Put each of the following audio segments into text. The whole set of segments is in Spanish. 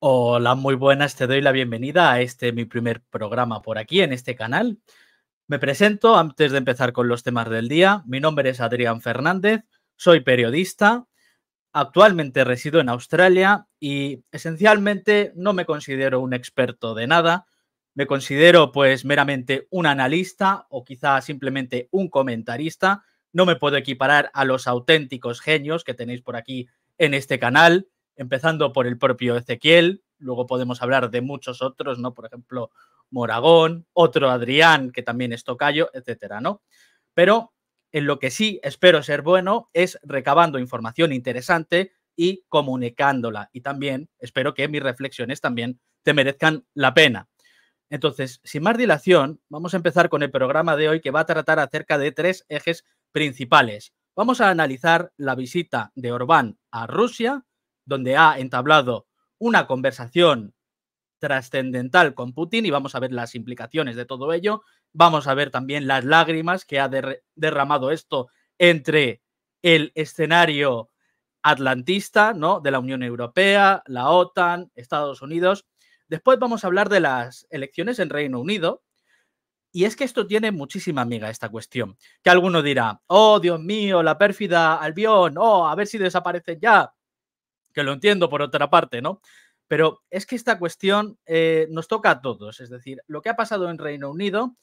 Hola, muy buenas, te doy la bienvenida a mi primer programa por aquí en este canal. Me presento antes de empezar con los temas del día. Mi nombre es Adrián Fernández, soy periodista, actualmente resido en Australia y esencialmente no me considero un experto de nada. Me considero pues meramente un analista o quizá simplemente un comentarista. No me puedo equiparar a los auténticos genios que tenéis por aquí en este canal, empezando por el propio Ezequiel. Luego podemos hablar de muchos otros, ¿no? Por ejemplo, Moragón, otro Adrián, que también es tocayo, etcétera, ¿no? Pero en lo que sí espero ser bueno es recabando información interesante y comunicándola. Y también espero que mis reflexiones también te merezcan la pena. Entonces, sin más dilación, vamos a empezar con el programa de hoy, que va a tratar acerca de tres ejes principales. Vamos a analizar la visita de Orbán a Rusia, donde ha entablado una conversación trascendental con Putin, y vamos a ver las implicaciones de todo ello. Vamos a ver también las lágrimas que ha derramado esto entre el escenario atlantista, ¿no?, de la Unión Europea, la OTAN, Estados Unidos. Después vamos a hablar de las elecciones en Reino Unido. Y es que esto tiene muchísima miga, esta cuestión. Que alguno dirá: oh, Dios mío, la pérfida Albión, oh, a ver si desaparecen ya. Que lo entiendo por otra parte, ¿no? Pero es que esta cuestión nos toca a todos. Es decir, lo que ha pasado en Reino Unido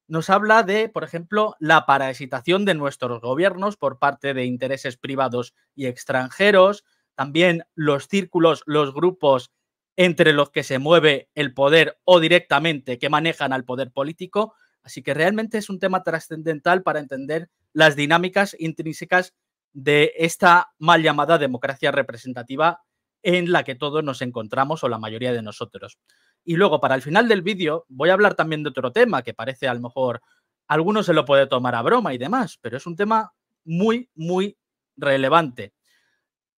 nos habla de, por ejemplo, la parasitación de nuestros gobiernos por parte de intereses privados y extranjeros, también los círculos, los grupos entre los que se mueve el poder o directamente que manejan al poder político. Así que realmente es un tema trascendental para entender las dinámicas intrínsecas de esta mal llamada democracia representativa en la que todos nos encontramos, o la mayoría de nosotros. Y luego, para el final del vídeo, voy a hablar también de otro tema que parece, a lo mejor, alguno se lo puede tomar a broma y demás, pero es un tema muy, muy relevante.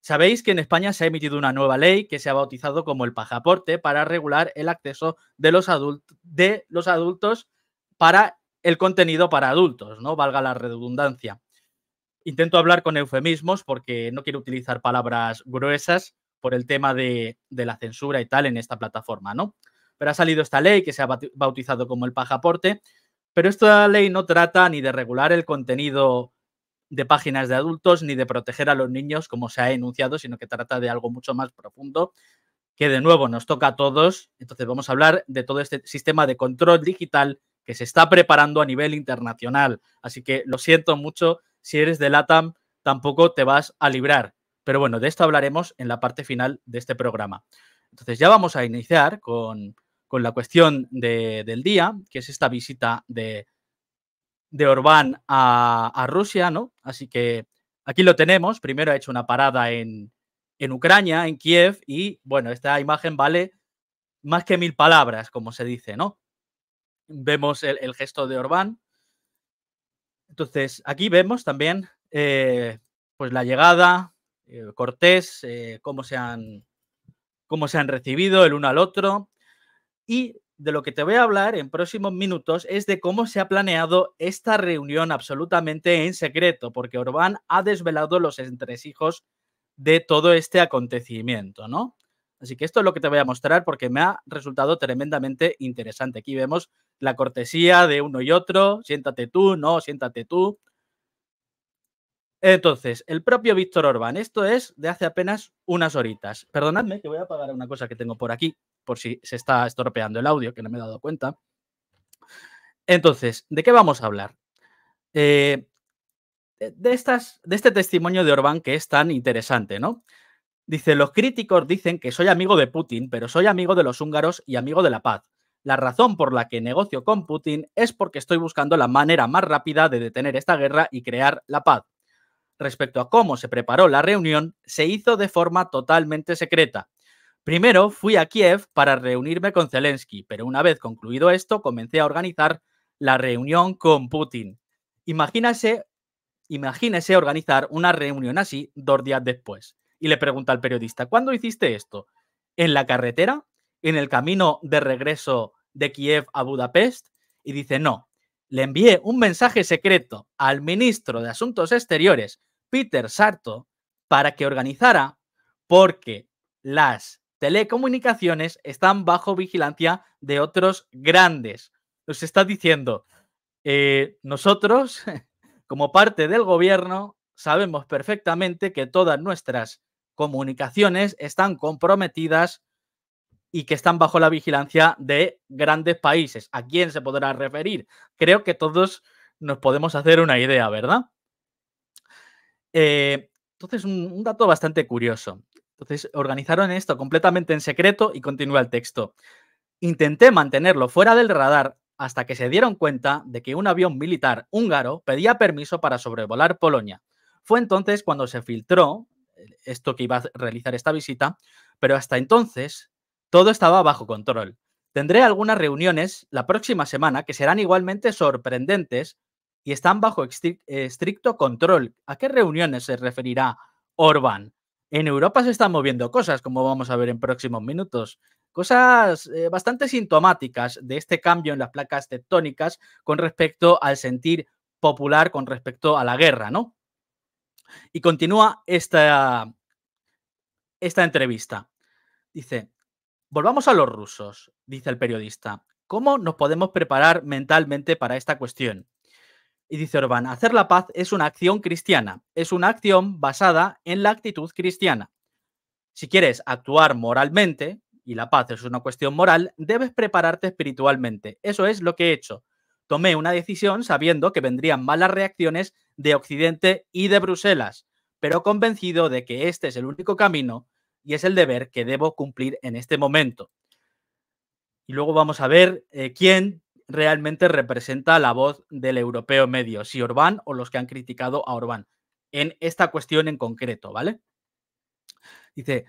Sabéis que en España se ha emitido una nueva ley que se ha bautizado como el pasaporte para regular el acceso de los adultos para el contenido para adultos, ¿no? Valga la redundancia. Intento hablar con eufemismos porque no quiero utilizar palabras gruesas por el tema de la censura y tal en esta plataforma, ¿no? Pero ha salido esta ley que se ha bautizado como el pasaporte, pero esta ley no trata ni de regular el contenido de páginas de adultos ni de proteger a los niños, como se ha enunciado, sino que trata de algo mucho más profundo, que de nuevo nos toca a todos. Entonces vamos a hablar de todo este sistema de control digital que se está preparando a nivel internacional. Así que lo siento mucho, si eres de LATAM, tampoco te vas a librar. Pero bueno, de esto hablaremos en la parte final de este programa. Entonces ya vamos a iniciar con la cuestión del día, que es esta visita de Orbán a Rusia, ¿no? Así que aquí lo tenemos. Primero ha hecho una parada en Ucrania, en Kiev, y bueno, esta imagen vale más que 1000 palabras, como se dice, ¿no? Vemos el gesto de Orbán. Entonces, aquí vemos también pues la llegada, Cortés, cómo se han recibido el uno al otro. Y de lo que te voy a hablar en próximos minutos es de cómo se ha planeado esta reunión absolutamente en secreto, porque Orbán ha desvelado los entresijos de todo este acontecimiento, ¿no? Así que esto es lo que te voy a mostrar porque me ha resultado tremendamente interesante. Aquí vemos la cortesía de uno y otro: siéntate tú, no, siéntate tú. Entonces, el propio Víctor Orbán, esto es de hace apenas unas horitas. Perdonadme que voy a apagar una cosa que tengo por aquí, por si se está estropeando el audio, que no me he dado cuenta. Entonces, ¿de qué vamos a hablar? De este testimonio de Orbán, que es tan interesante, ¿no? Dice: los críticos dicen que soy amigo de Putin, pero soy amigo de los húngaros y amigo de la paz. La razón por la que negocio con Putin es porque estoy buscando la manera más rápida de detener esta guerra y crear la paz. Respecto a cómo se preparó la reunión, se hizo de forma totalmente secreta. Primero fui a Kiev para reunirme con Zelensky, pero una vez concluido esto, comencé a organizar la reunión con Putin. Imagínese, imagínese organizar una reunión así 2 días después. Y le pregunta al periodista: ¿cuándo hiciste esto? ¿En la carretera? ¿En el camino de regreso de Kiev a Budapest? Y dice: no, le envié un mensaje secreto al ministro de Asuntos Exteriores, Peter Sarto, para que organizara, porque las telecomunicaciones están bajo vigilancia de otros grandes. Nos está diciendo, nosotros, como parte del gobierno, sabemos perfectamente que todas nuestras comunicaciones están comprometidas y que están bajo la vigilancia de grandes países. ¿A quién se podrá referir? Creo que todos nos podemos hacer una idea, ¿verdad? Entonces, un dato bastante curioso. Entonces, organizaron esto completamente en secreto y continúa el texto. Intenté mantenerlo fuera del radar hasta que se dieron cuenta de que un avión militar húngaro pedía permiso para sobrevolar Polonia. Fue entonces cuando se filtró esto que iba a realizar esta visita, pero hasta entonces todo estaba bajo control. Tendré algunas reuniones la próxima semana que serán igualmente sorprendentes y están bajo estricto control. ¿A qué reuniones se referirá Orbán? En Europa se están moviendo cosas, como vamos a ver en próximos minutos. Cosas bastante sintomáticas de este cambio en las placas tectónicas con respecto al sentir popular con respecto a la guerra, ¿no? Y continúa esta entrevista. Dice, volvamos a los rusos, dice el periodista. ¿Cómo nos podemos preparar mentalmente para esta cuestión? Y dice Orbán, hacer la paz es una acción cristiana, es una acción basada en la actitud cristiana. Si quieres actuar moralmente, y la paz es una cuestión moral, debes prepararte espiritualmente. Eso es lo que he hecho. Tomé una decisión sabiendo que vendrían malas reacciones de Occidente y de Bruselas, pero convencido de que este es el único camino y es el deber que debo cumplir en este momento. Y luego vamos a ver quién realmente representa la voz del europeo medio, si Orbán o los que han criticado a Orbán, en esta cuestión en concreto, ¿vale? Dice,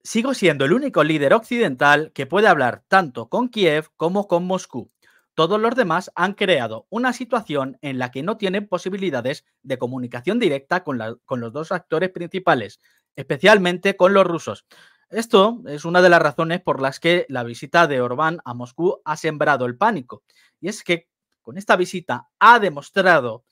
sigo siendo el único líder occidental que puede hablar tanto con Kiev como con Moscú. Todos los demás han creado una situación en la que no tienen posibilidades de comunicación directa con los dos actores principales, especialmente con los rusos. Esto es una de las razones por las que la visita de Orbán a Moscú ha sembrado el pánico. Y es que con esta visita ha demostrado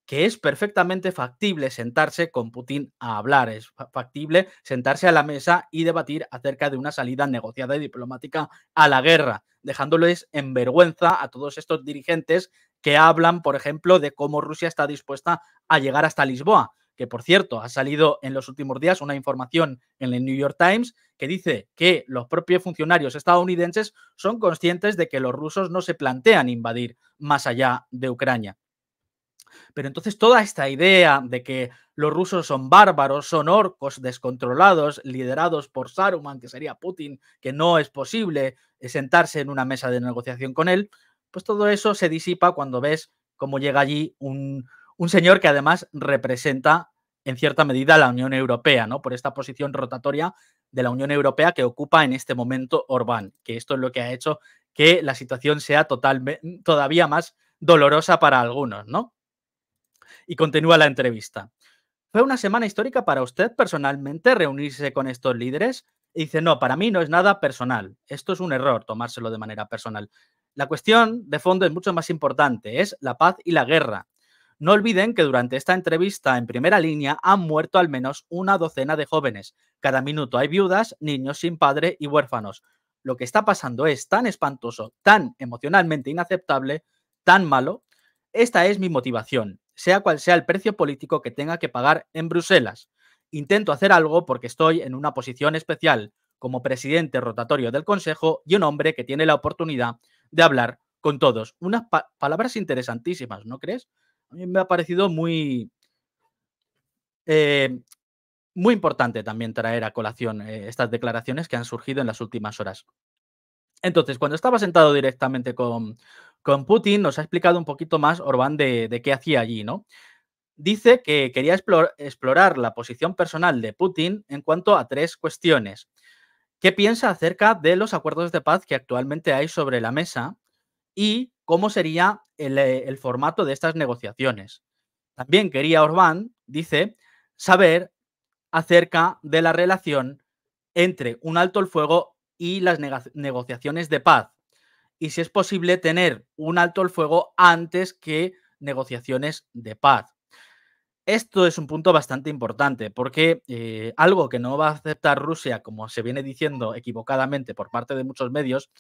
que es perfectamente factible sentarse con Putin a hablar, es factible sentarse a la mesa y debatir acerca de una salida negociada y diplomática a la guerra, dejándoles en vergüenza a todos estos dirigentes que hablan, por ejemplo, de cómo Rusia está dispuesta a llegar hasta Lisboa, que por cierto ha salido en los últimos días una información en el New York Times que dice que los propios funcionarios estadounidenses son conscientes de que los rusos no se plantean invadir más allá de Ucrania. Pero entonces toda esta idea de que los rusos son bárbaros, son orcos descontrolados, liderados por Saruman, que sería Putin, que no es posible sentarse en una mesa de negociación con él, pues todo eso se disipa cuando ves cómo llega allí un señor que además representa en cierta medida a la Unión Europea, ¿no? Por esta posición rotatoria de la Unión Europea que ocupa en este momento Orbán, que esto es lo que ha hecho que la situación sea todavía más dolorosa para algunos, ¿no? Y continúa la entrevista. ¿Fue una semana histórica para usted personalmente reunirse con estos líderes? Y dice, no, para mí no es nada personal. Esto es un error, tomárselo de manera personal. La cuestión de fondo es mucho más importante, es la paz y la guerra. No olviden que durante esta entrevista en primera línea han muerto al menos una docena de jóvenes. Cada minuto hay viudas, niños sin padre y huérfanos. Lo que está pasando es tan espantoso, tan emocionalmente inaceptable, tan malo. Esta es mi motivación, sea cual sea el precio político que tenga que pagar en Bruselas. Intento hacer algo porque estoy en una posición especial como presidente rotatorio del Consejo y un hombre que tiene la oportunidad de hablar con todos. Unas palabras interesantísimas, ¿no crees? A mí me ha parecido eh, muy importante también traer a colación estas declaraciones que han surgido en las últimas horas. Entonces, cuando estaba sentado directamente con Putin, nos ha explicado un poquito más Orbán de qué hacía allí, ¿no? Dice que quería explorar la posición personal de Putin en cuanto a tres cuestiones. ¿Qué piensa acerca de los acuerdos de paz que actualmente hay sobre la mesa y cómo sería el formato de estas negociaciones? También quería Orbán, dice, saber acerca de la relación entre un alto el fuego y las negociaciones de paz. Y si es posible tener un alto el fuego antes que negociaciones de paz. Esto es un punto bastante importante porque algo que no va a aceptar Rusia, como se viene diciendo equivocadamente por parte de muchos medios,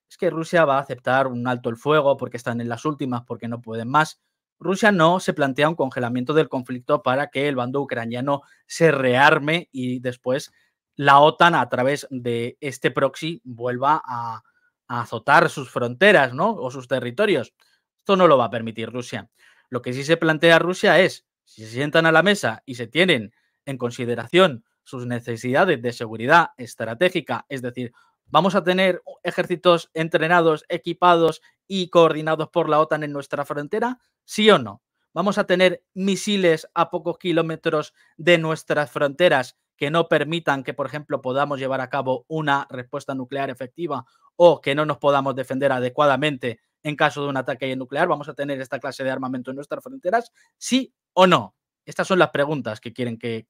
es que Rusia va a aceptar un alto el fuego porque están en las últimas, porque no pueden más. Rusia no se plantea un congelamiento del conflicto para que el bando ucraniano se rearme y después la OTAN, a través de este proxy, vuelva a azotar sus fronteras, ¿no? O sus territorios. Esto no lo va a permitir Rusia. Lo que sí se plantea Rusia es, si se sientan a la mesa y se tienen en consideración sus necesidades de seguridad estratégica, es decir, vamos a tener ejércitos entrenados, equipados y coordinados por la OTAN en nuestra frontera, ¿sí o no? ¿Vamos a tener misiles a pocos kilómetros de nuestras fronteras que no permitan que, por ejemplo, podamos llevar a cabo una respuesta nuclear efectiva o que no nos podamos defender adecuadamente en caso de un ataque nuclear? ¿Vamos a tener esta clase de armamento en nuestras fronteras? ¿Sí o no? Estas son las preguntas que quieren que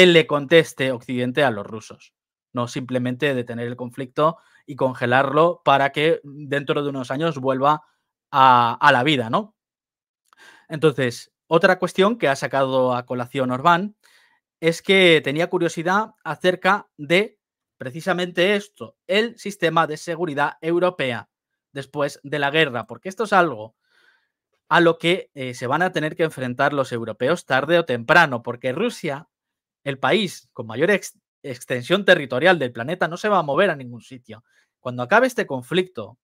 le conteste Occidente a los rusos. No simplemente detener el conflicto y congelarlo para que dentro de unos años vuelva a la vida, ¿no? Entonces, otra cuestión que ha sacado a colación Orbán es que tenía curiosidad acerca de precisamente esto, el sistema de seguridad europea después de la guerra, porque esto es algo a lo que se van a tener que enfrentar los europeos tarde o temprano, porque Rusia, el país con mayor extensión territorial del planeta, no se va a mover a ningún sitio. Cuando acabe este conflicto,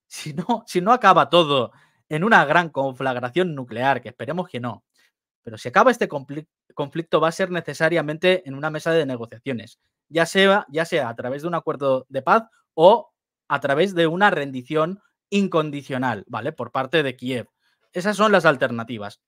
si no acaba todo en una gran conflagración nuclear, que esperemos que no, pero si acaba este conflicto va a ser necesariamente en una mesa de negociaciones, ya sea a través de un acuerdo de paz o a través de una rendición incondicional, ¿vale? Por parte de Kiev. Esas son las alternativas.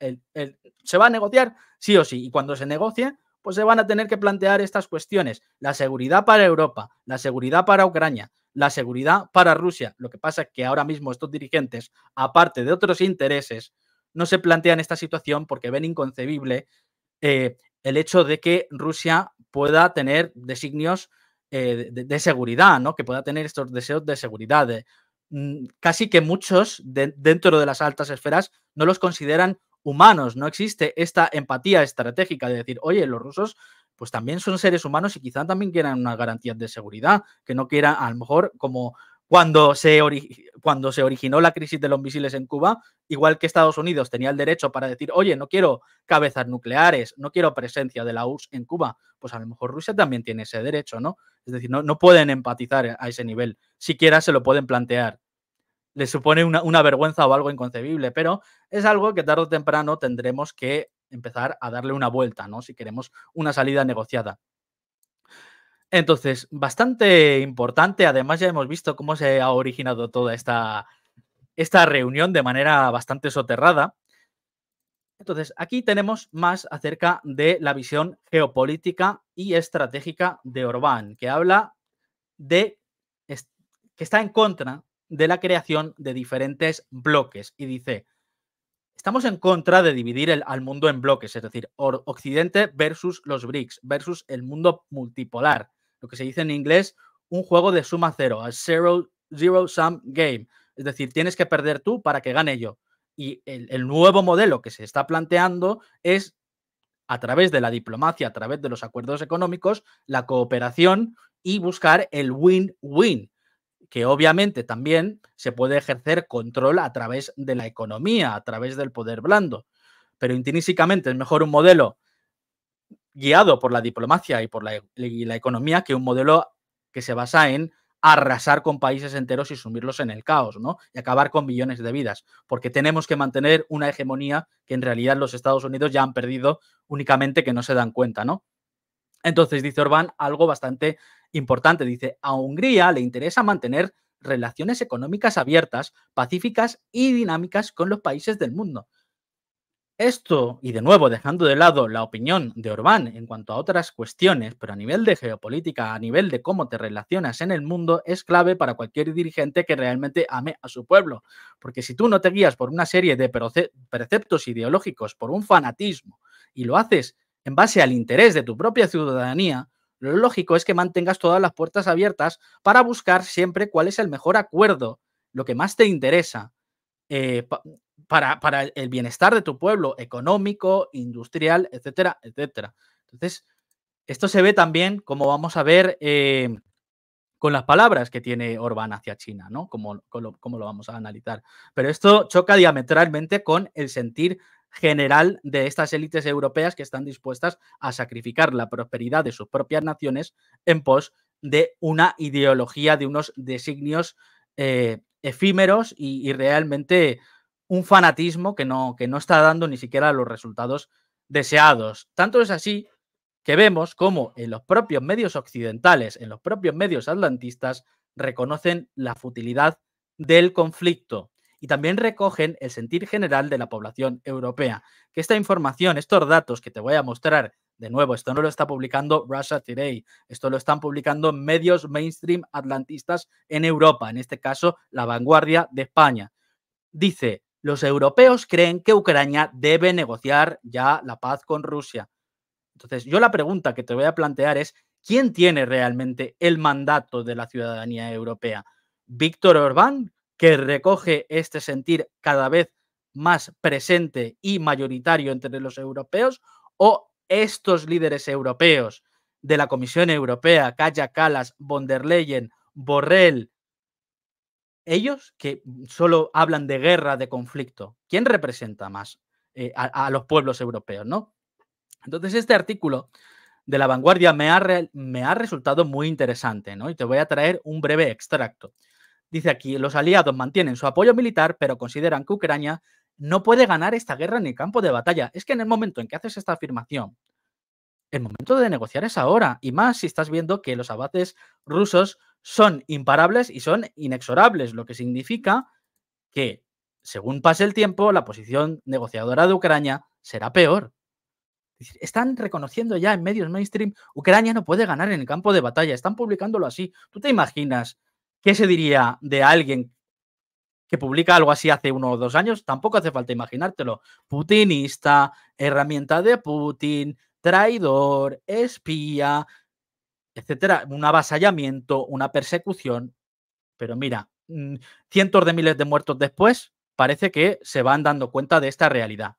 ¿Se va a negociar? Sí o sí. Y cuando se negocie, pues se van a tener que plantear estas cuestiones. La seguridad para Europa, la seguridad para Ucrania, la seguridad para Rusia. Lo que pasa es que ahora mismo estos dirigentes, aparte de otros intereses, no se plantean esta situación porque ven inconcebible el hecho de que Rusia pueda tener designios de seguridad, ¿no? Que pueda tener estos deseos de seguridad. Casi que muchos dentro de las altas esferas no los consideran humanos. No existe esta empatía estratégica de decir, oye, los rusos pues también son seres humanos y quizá también quieran unas garantías de seguridad, que no quieran, a lo mejor, como cuando se originó la crisis de los misiles en Cuba, igual que Estados Unidos tenía el derecho para decir, oye, no quiero cabezas nucleares, no quiero presencia de la URSS en Cuba, pues a lo mejor Rusia también tiene ese derecho, ¿no? Es decir, no pueden empatizar a ese nivel, siquiera se lo pueden plantear. Les supone una vergüenza o algo inconcebible, pero es algo que tarde o temprano tendremos que empezar a darle una vuelta, ¿no? Si queremos una salida negociada. Entonces, bastante importante. Además, ya hemos visto cómo se ha originado toda esta reunión de manera bastante soterrada. Entonces, aquí tenemos más acerca de la visión geopolítica y estratégica de Orbán, que habla de que está en contra de la creación de diferentes bloques y dice, estamos en contra de dividir al mundo en bloques, es decir, Occidente versus los BRICS, versus el mundo multipolar, lo que se dice en inglés un juego de suma cero, a zero sum game, es decir, tienes que perder tú para que gane yo. Y el nuevo modelo que se está planteando es, a través de la diplomacia, a través de los acuerdos económicos, la cooperación y buscar el win-win, que obviamente también se puede ejercer control a través de la economía, a través del poder blando, pero intrínsecamente es mejor un modelo guiado por la diplomacia y por la economía que un modelo que se basa en arrasar con países enteros y sumirlos en el caos, ¿no? Y acabar con millones de vidas, porque tenemos que mantener una hegemonía que en realidad los Estados Unidos ya han perdido, únicamente que no se dan cuenta, ¿no? Entonces, dice Orbán algo bastante importante. Dice, a Hungría le interesa mantener relaciones económicas abiertas, pacíficas y dinámicas con los países del mundo. Esto, y de nuevo dejando de lado la opinión de Orbán en cuanto a otras cuestiones, pero a nivel de geopolítica, a nivel de cómo te relacionas en el mundo, es clave para cualquier dirigente que realmente ame a su pueblo. Porque si tú no te guías por una serie de preceptos ideológicos, por un fanatismo, y lo haces en base al interés de tu propia ciudadanía, lo lógico es que mantengas todas las puertas abiertas para buscar siempre cuál es el mejor acuerdo, lo que más te interesa, eh, para el bienestar de tu pueblo, económico, industrial, etcétera, etcétera. Entonces, esto se ve también, como vamos a ver, con las palabras que tiene Orbán hacia China, ¿no? Cómo lo vamos a analizar. Pero esto choca diametralmente con el sentir general de estas élites europeas que están dispuestas a sacrificar la prosperidad de sus propias naciones en pos de una ideología, de unos designios efímeros y realmente un fanatismo que no está dando ni siquiera los resultados deseados. Tanto es así que vemos cómo en los propios medios occidentales, en los propios medios atlantistas, reconocen la futilidad del conflicto y también recogen el sentir general de la población europea. Que esta información, estos datos que te voy a mostrar, de nuevo, esto no lo está publicando Russia Today, esto lo están publicando medios mainstream atlantistas en Europa, en este caso La Vanguardia de España. Dice, los europeos creen que Ucrania debe negociar ya la paz con Rusia. Entonces, yo la pregunta que te voy a plantear es, ¿quién tiene realmente el mandato de la ciudadanía europea? ¿Víctor Orbán, que recoge este sentir cada vez más presente y mayoritario entre los europeos? ¿O estos líderes europeos de la Comisión Europea, Kaja Kallas, von der Leyen, Borrell, ellos que solo hablan de guerra, de conflicto? ¿Quién representa más a los pueblos europeos, no? Entonces, este artículo de La Vanguardia me ha resultado muy interesante, ¿no? Y te voy a traer un breve extracto. Dice aquí, los aliados mantienen su apoyo militar, pero consideran que Ucrania no puede ganar esta guerra en el campo de batalla. Es que en el momento en que haces esta afirmación, el momento de negociar es ahora, y más si estás viendo que los avances rusos son imparables y son inexorables, lo que significa que, según pase el tiempo, la posición negociadora de Ucrania será peor. Están reconociendo ya en medios mainstream, Ucrania no puede ganar en el campo de batalla, están publicándolo así. ¿Tú te imaginas qué se diría de alguien que publica algo así hace 1 o 2 años? Tampoco hace falta imaginártelo. Putinista, herramienta de Putin, traidor, espía, etcétera. Un avasallamiento, una persecución. Pero mira, cientos de miles de muertos después, parece que se van dando cuenta de esta realidad.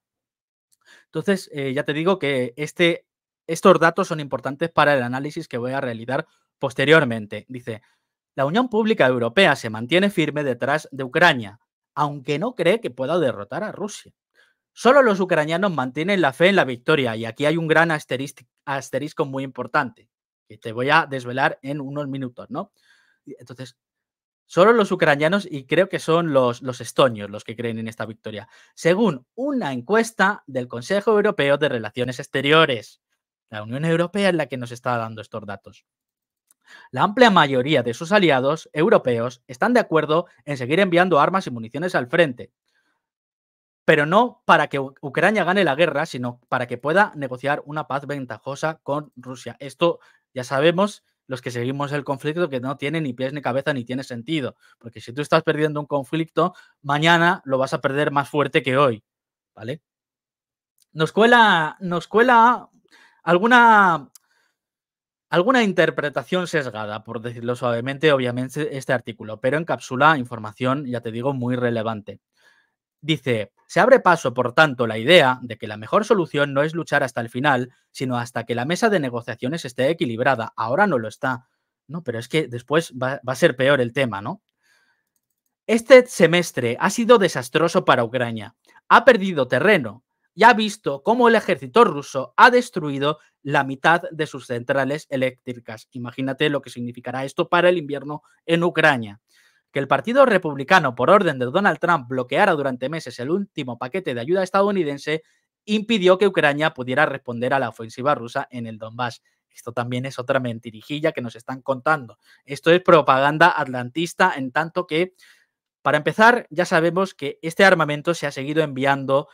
Entonces, ya te digo que estos datos son importantes para el análisis que voy a realizar posteriormente. Dice, la Unión Pública Europea se mantiene firme detrás de Ucrania, aunque no cree que pueda derrotar a Rusia. Solo los ucranianos mantienen la fe en la victoria y aquí hay un gran asterisco muy importante que te voy a desvelar en unos minutos, ¿no? Entonces, solo los ucranianos y creo que son los estonios los que creen en esta victoria, según una encuesta del Consejo Europeo de Relaciones Exteriores. La Unión Europea es la que nos está dando estos datos. La amplia mayoría de sus aliados europeos están de acuerdo en seguir enviando armas y municiones al frente, pero no para que Ucrania gane la guerra, sino para que pueda negociar una paz ventajosa con Rusia. Esto ya sabemos, los que seguimos el conflicto, que no tiene ni pies ni cabeza ni tiene sentido, porque si tú estás perdiendo un conflicto, mañana lo vas a perder más fuerte que hoy, ¿vale? Nos cuela alguna interpretación sesgada, por decirlo suavemente, obviamente, este artículo, pero encapsula información, ya te digo, muy relevante. Dice, se abre paso, por tanto, la idea de que la mejor solución no es luchar hasta el final, sino hasta que la mesa de negociaciones esté equilibrada. Ahora no lo está. No, pero es que después va a ser peor el tema, ¿no? Este semestre ha sido desastroso para Ucrania. Ha perdido terreno y ha visto cómo el ejército ruso ha destruido la mitad de sus centrales eléctricas. Imagínate lo que significará esto para el invierno en Ucrania. Que el Partido Republicano, por orden de Donald Trump, bloqueara durante meses el último paquete de ayuda estadounidense, impidió que Ucrania pudiera responder a la ofensiva rusa en el Donbass. Esto también es otra mentirijilla que nos están contando. Esto es propaganda atlantista, en tanto que, para empezar, ya sabemos que este armamento se ha seguido enviando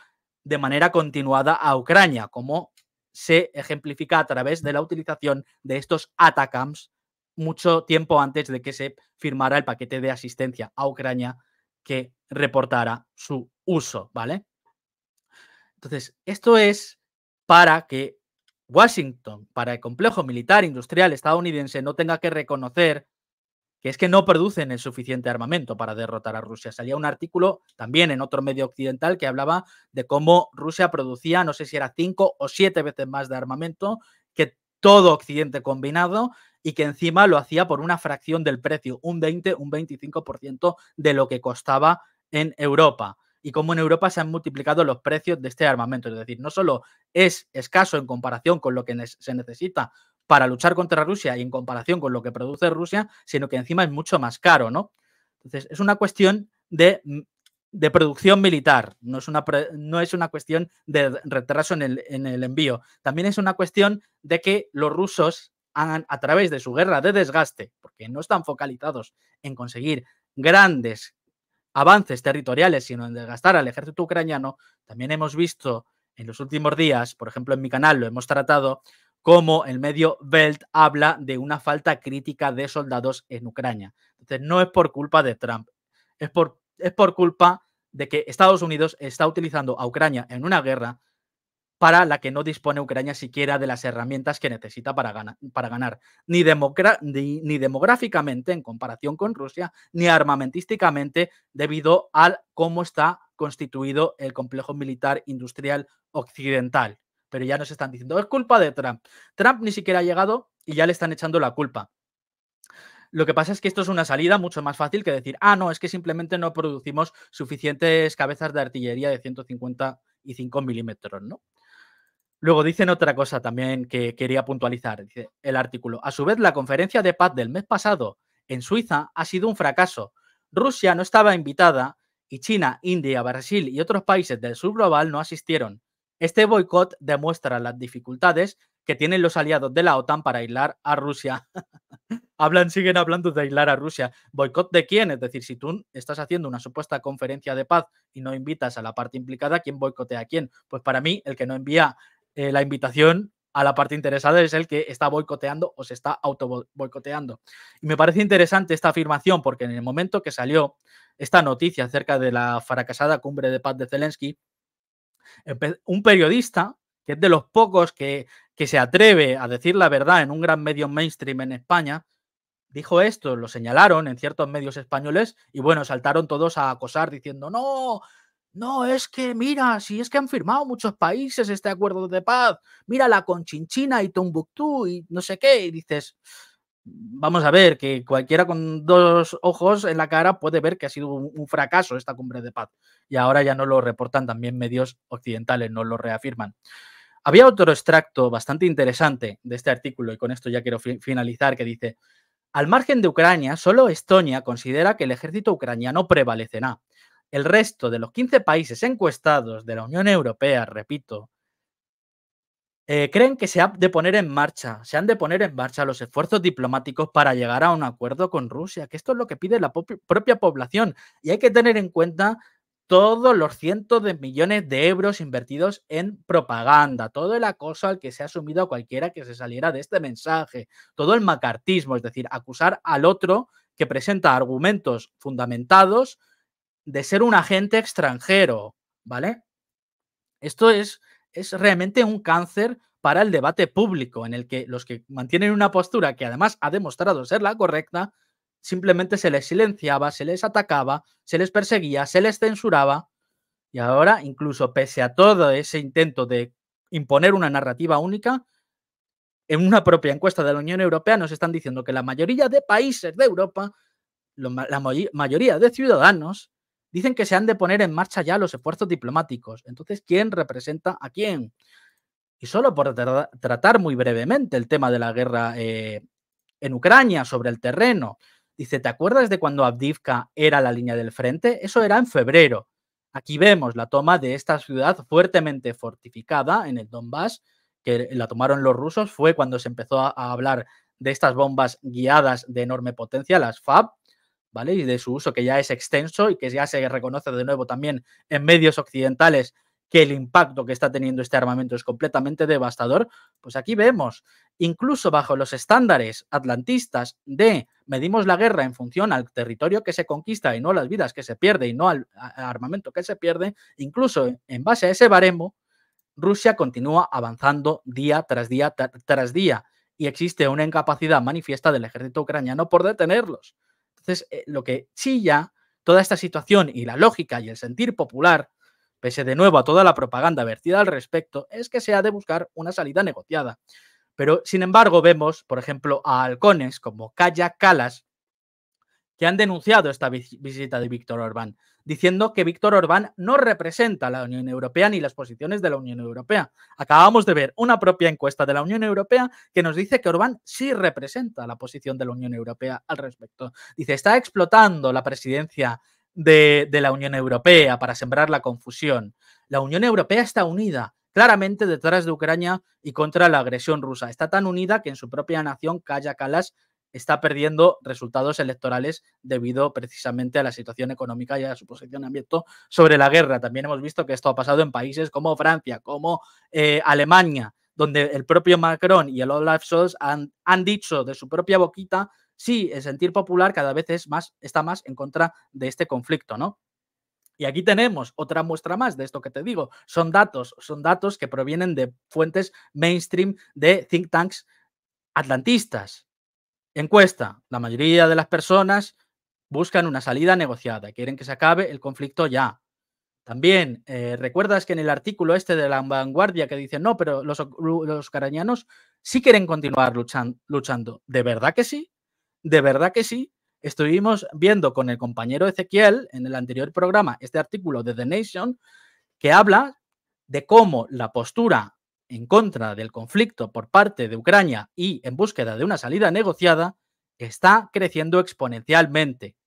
de manera continuada a Ucrania, como se ejemplifica a través de la utilización de estos ATACMS mucho tiempo antes de que se firmara el paquete de asistencia a Ucrania que reportara su uso, ¿vale? Entonces, esto es para que Washington, para el complejo militar industrial estadounidense, no tenga que reconocer que es que no producen el suficiente armamento para derrotar a Rusia. Salía un artículo también en otro medio occidental que hablaba de cómo Rusia producía, no sé si era 5 o 7 veces más de armamento que todo Occidente combinado, y que encima lo hacía por una fracción del precio, un 20, un 25% de lo que costaba en Europa. Y cómo en Europa se han multiplicado los precios de este armamento. Es decir, no solo es escaso en comparación con lo que se necesita para luchar contra Rusia y en comparación con lo que produce Rusia, sino que encima es mucho más caro, ¿no? Entonces, es una cuestión de producción militar, no es una cuestión de retraso en el envío. También es una cuestión de que los rusos hagan, a través de su guerra de desgaste, porque no están focalizados en conseguir grandes avances territoriales, sino en desgastar al ejército ucraniano. También hemos visto en los últimos días, por ejemplo en mi canal lo hemos tratado, cómo el medio Welt habla de una falta crítica de soldados en Ucrania. Entonces no es por culpa de Trump, es por culpa de que Estados Unidos está utilizando a Ucrania en una guerra para la que no dispone Ucrania siquiera de las herramientas que necesita para ganar, ni demográficamente en comparación con Rusia, ni armamentísticamente debido a cómo está constituido el complejo militar industrial occidental. Pero ya nos están diciendo, es culpa de Trump. Trump ni siquiera ha llegado y ya le están echando la culpa. Lo que pasa es que esto es una salida mucho más fácil que decir, no, es que simplemente no producimos suficientes cabezas de artillería de 155 milímetros, ¿no? Luego dicen otra cosa también que quería puntualizar, dice el artículo. A su vez, la conferencia de paz del mes pasado en Suiza ha sido un fracaso. Rusia no estaba invitada y China, India, Brasil y otros países del sur global no asistieron. Este boicot demuestra las dificultades que tienen los aliados de la OTAN para aislar a Rusia. Siguen hablando de aislar a Rusia. ¿Boicot de quién? Es decir, si tú estás haciendo una supuesta conferencia de paz y no invitas a la parte implicada, ¿quién boicotea a quién? Pues para mí, el que no envía la invitación a la parte interesada es el que está boicoteando o se está auto boicoteando. Y me parece interesante esta afirmación porque en el momento que salió esta noticia acerca de la fracasada cumbre de paz de Zelensky, un periodista, que es de los pocos que se atreve a decir la verdad en un gran medio mainstream en España, dijo esto, lo señalaron en ciertos medios españoles y bueno, saltaron todos a acosar diciendo, no, es que mira, si es que han firmado muchos países este acuerdo de paz, mira la Conchinchina y Tombuctú y no sé qué, y dices, vamos a ver, que cualquiera con dos ojos en la cara puede ver que ha sido un fracaso esta cumbre de paz y ahora ya no lo reportan también medios occidentales, no lo reafirman. Había otro extracto bastante interesante de este artículo y con esto ya quiero finalizar, que dice: al margen de Ucrania, solo Estonia considera que el ejército ucraniano prevalecerá. El resto de los 15 países encuestados de la Unión Europea, repito, creen que se han de poner en marcha los esfuerzos diplomáticos para llegar a un acuerdo con Rusia, que esto es lo que pide la propia población. Y hay que tener en cuenta todos los cientos de millones de euros invertidos en propaganda, todo el acoso al que se ha sumido a cualquiera que se saliera de este mensaje, todo el macartismo, es decir, acusar al otro que presenta argumentos fundamentados de ser un agente extranjero, ¿vale? Esto es realmente un cáncer para el debate público, en el que los que mantienen una postura que además ha demostrado ser la correcta, simplemente se les silenciaba, se les atacaba, se les perseguía, se les censuraba. Y ahora, incluso pese a todo ese intento de imponer una narrativa única, en una propia encuesta de la Unión Europea nos están diciendo que la mayoría de países de Europa, la mayoría de ciudadanos, dicen que se han de poner en marcha ya los esfuerzos diplomáticos. Entonces, ¿quién representa a quién? Y solo por tratar muy brevemente el tema de la guerra en Ucrania, sobre el terreno. Dice, ¿te acuerdas de cuando Avdiivka era la línea del frente? Eso era en febrero. Aquí vemos la toma de esta ciudad fuertemente fortificada en el Donbass, que la tomaron los rusos. Fue cuando se empezó a hablar de estas bombas guiadas de enorme potencia, las FAB, ¿vale? Y de su uso, que ya es extenso y que ya se reconoce de nuevo también en medios occidentales, que el impacto que está teniendo este armamento es completamente devastador. Pues aquí vemos, incluso bajo los estándares atlantistas de medimos la guerra en función al territorio que se conquista y no las vidas que se pierde y no al armamento que se pierde, incluso en base a ese baremo, Rusia continúa avanzando día tras día tras día y existe una incapacidad manifiesta del ejército ucraniano por detenerlos. Entonces, lo que chilla toda esta situación y la lógica y el sentir popular, pese de nuevo a toda la propaganda vertida al respecto, es que se ha de buscar una salida negociada. Pero, sin embargo, vemos, por ejemplo, a halcones como Kaja Kallas, que han denunciado esta visita de Víctor Orbán, diciendo que Víctor Orbán no representa a la Unión Europea ni las posiciones de la Unión Europea. Acabamos de ver una propia encuesta de la Unión Europea que nos dice que Orbán sí representa la posición de la Unión Europea al respecto. Dice, está explotando la presidencia de la Unión Europea para sembrar la confusión. La Unión Europea está unida claramente detrás de Ucrania y contra la agresión rusa. Está tan unida que en su propia nación, Kaja Kallas, está perdiendo resultados electorales debido precisamente a la situación económica y a su posicionamiento sobre la guerra. También hemos visto que esto ha pasado en países como Francia, como Alemania, donde el propio Macron y el Olaf Scholz han dicho de su propia boquita, sí, el sentir popular cada vez está más en contra de este conflicto, ¿no? Y aquí tenemos otra muestra más de esto que te digo. Son datos que provienen de fuentes mainstream de think tanks atlantistas. Encuesta. La mayoría de las personas buscan una salida negociada, quieren que se acabe el conflicto ya. También, ¿recuerdas que en el artículo este de La Vanguardia que dicen, no, pero los ucranianos sí quieren continuar luchando? ¿De verdad que sí? ¿De verdad que sí? Estuvimos viendo con el compañero Ezequiel en el anterior programa este artículo de The Nation que habla de cómo la postura en contra del conflicto por parte de Ucrania y en búsqueda de una salida negociada está creciendo exponencialmente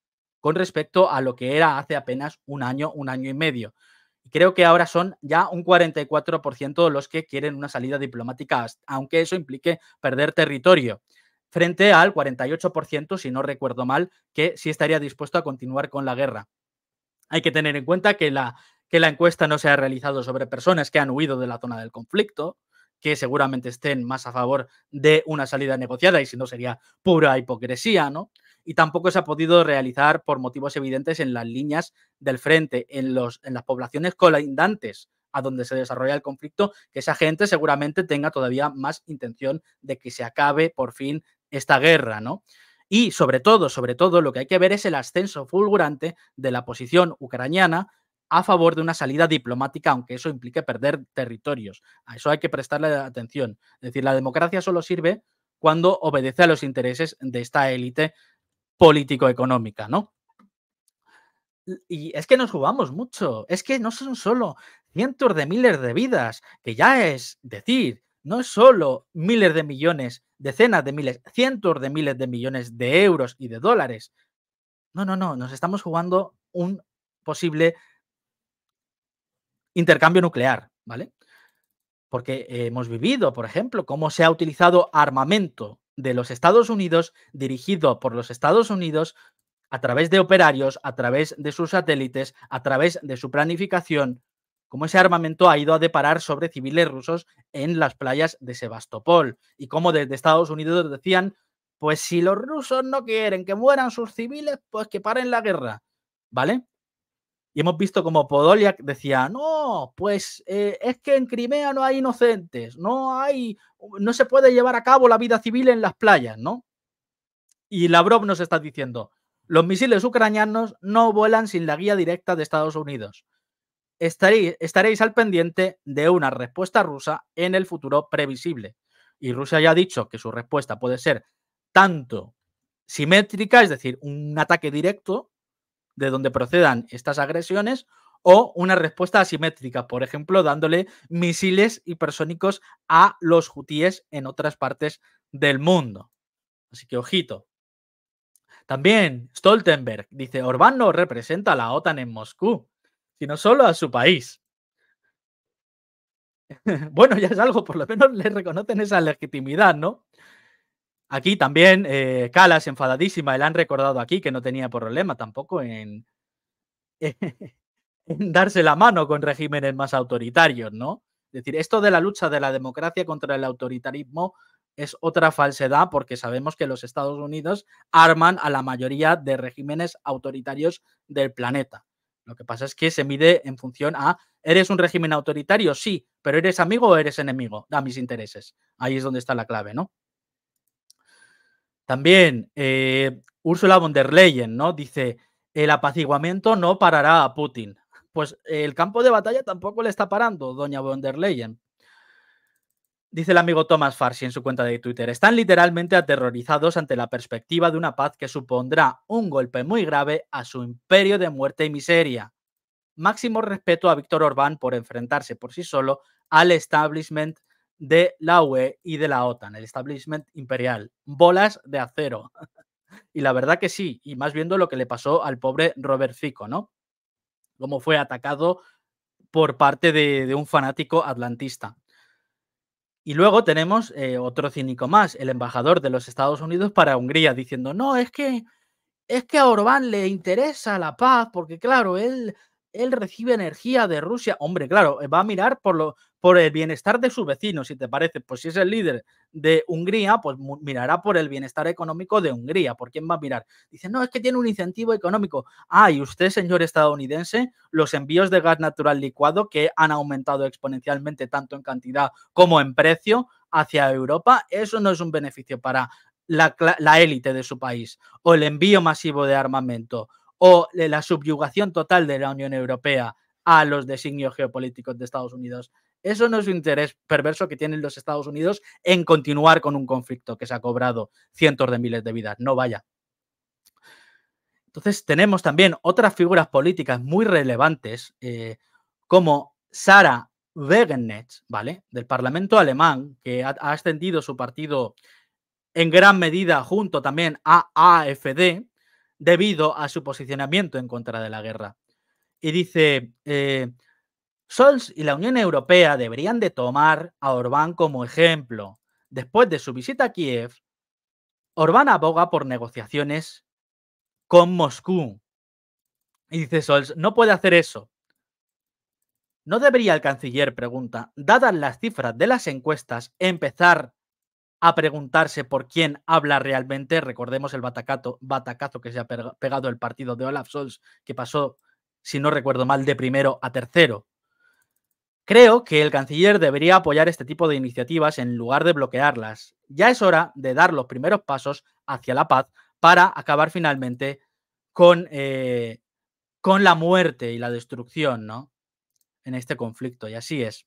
con respecto a lo que era hace apenas un año y medio. Y creo que ahora son ya un 44% los que quieren una salida diplomática, aunque eso implique perder territorio, frente al 48%, si no recuerdo mal, que sí estaría dispuesto a continuar con la guerra. Hay que tener en cuenta que la encuesta no se ha realizado sobre personas que han huido de la zona del conflicto, que seguramente estén más a favor de una salida negociada y si no sería pura hipocresía, ¿no? Y tampoco se ha podido realizar por motivos evidentes en las líneas del frente, en las poblaciones colindantes a donde se desarrolla el conflicto, que esa gente seguramente tenga todavía más intención de que se acabe por fin esta guerra, ¿no? Y sobre todo, lo que hay que ver es el ascenso fulgurante de la posición ucraniana a favor de una salida diplomática, aunque eso implique perder territorios. A eso hay que prestarle atención. Es decir, la democracia solo sirve cuando obedece a los intereses de esta élite político-económica, ¿no? Y es que nos jugamos mucho, es que no son solo cientos de miles de vidas, que ya es decir, no es solo miles de millones, decenas de miles, cientos de miles de millones de euros y de dólares. No, no, no, nos estamos jugando un posible intercambio nuclear, ¿vale? Porque hemos vivido, por ejemplo, cómo se ha utilizado armamento de los Estados Unidos dirigido por los Estados Unidos a través de operarios, a través de sus satélites, a través de su planificación, cómo ese armamento ha ido a deparar sobre civiles rusos en las playas de Sebastopol y cómo desde Estados Unidos decían, pues si los rusos no quieren que mueran sus civiles, pues que paren la guerra, ¿vale? Y hemos visto como Podolyak decía, no, pues es que en Crimea no hay inocentes, no se puede llevar a cabo la vida civil en las playas, ¿no? Y Lavrov nos está diciendo, los misiles ucranianos no vuelan sin la guía directa de Estados Unidos. Estaréis al pendiente de una respuesta rusa en el futuro previsible. Y Rusia ya ha dicho que su respuesta puede ser tanto simétrica, es decir, un ataque directo de donde procedan estas agresiones, o una respuesta asimétrica, por ejemplo, dándole misiles hipersónicos a los hutíes en otras partes del mundo. Así que ojito. También Stoltenberg dice, Orbán no representa a la OTAN en Moscú, sino solo a su país. Bueno, ya es algo, por lo menos le reconocen esa legitimidad, ¿no? Aquí también Kallas, enfadadísima, le han recordado aquí que no tenía problema tampoco en darse la mano con regímenes más autoritarios, ¿no? Es decir, esto de la lucha de la democracia contra el autoritarismo es otra falsedad porque sabemos que los Estados Unidos arman a la mayoría de regímenes autoritarios del planeta. Lo que pasa es que se mide en función a, ¿eres un régimen autoritario? Sí, pero ¿eres amigo o eres enemigo? A mis intereses. Ahí es donde está la clave, ¿no? También Ursula von der Leyen, ¿no? Dice, el apaciguamiento no parará a Putin. Pues el campo de batalla tampoco le está parando, doña von der Leyen. Dice el amigo Thomas Farsi en su cuenta de Twitter, están literalmente aterrorizados ante la perspectiva de una paz que supondrá un golpe muy grave a su imperio de muerte y miseria. Máximo respeto a Víctor Orbán por enfrentarse por sí solo al establishment de la UE y de la OTAN, el establishment imperial. Bolas de acero. Y la verdad que sí, y más viendo lo que le pasó al pobre Robert Fico, ¿no? Cómo fue atacado por parte de un fanático atlantista. Y luego tenemos otro cínico más, el embajador de los Estados Unidos para Hungría, diciendo, no, es que a Orbán le interesa la paz porque, claro, él recibe energía de Rusia. Hombre, claro, va a mirar por el bienestar de su vecino, si te parece. Pues si es el líder de Hungría, pues mirará por el bienestar económico de Hungría. ¿Por quién va a mirar? Dice, no, es que tiene un incentivo económico. Ah, y usted, señor estadounidense, los envíos de gas natural licuado que han aumentado exponencialmente tanto en cantidad como en precio hacia Europa, eso no es un beneficio para la élite de su país, o el envío masivo de armamento, o la subyugación total de la Unión Europea a los designios geopolíticos de Estados Unidos. Eso no es un interés perverso que tienen los Estados Unidos en continuar con un conflicto que se ha cobrado cientos de miles de vidas. No vaya. Entonces tenemos también otras figuras políticas muy relevantes, como Sarah Wagenknecht, ¿vale? Del Parlamento alemán, que ha ascendido su partido en gran medida junto también a AfD, debido a su posicionamiento en contra de la guerra. Y dice, Scholz y la Unión Europea deberían de tomar a Orbán como ejemplo. Después de su visita a Kiev, Orbán aboga por negociaciones con Moscú. Y dice Scholz, no puede hacer eso. ¿No debería el canciller, pregunta, dadas las cifras de las encuestas, empezar a preguntarse por quién habla realmente? Recordemos el batacazo que se ha pegado el partido de Olaf Scholz, que pasó, si no recuerdo mal, de primero a tercero. Creo que el canciller debería apoyar este tipo de iniciativas en lugar de bloquearlas. Ya es hora de dar los primeros pasos hacia la paz para acabar finalmente con la muerte y la destrucción, ¿no? En este conflicto, y así es.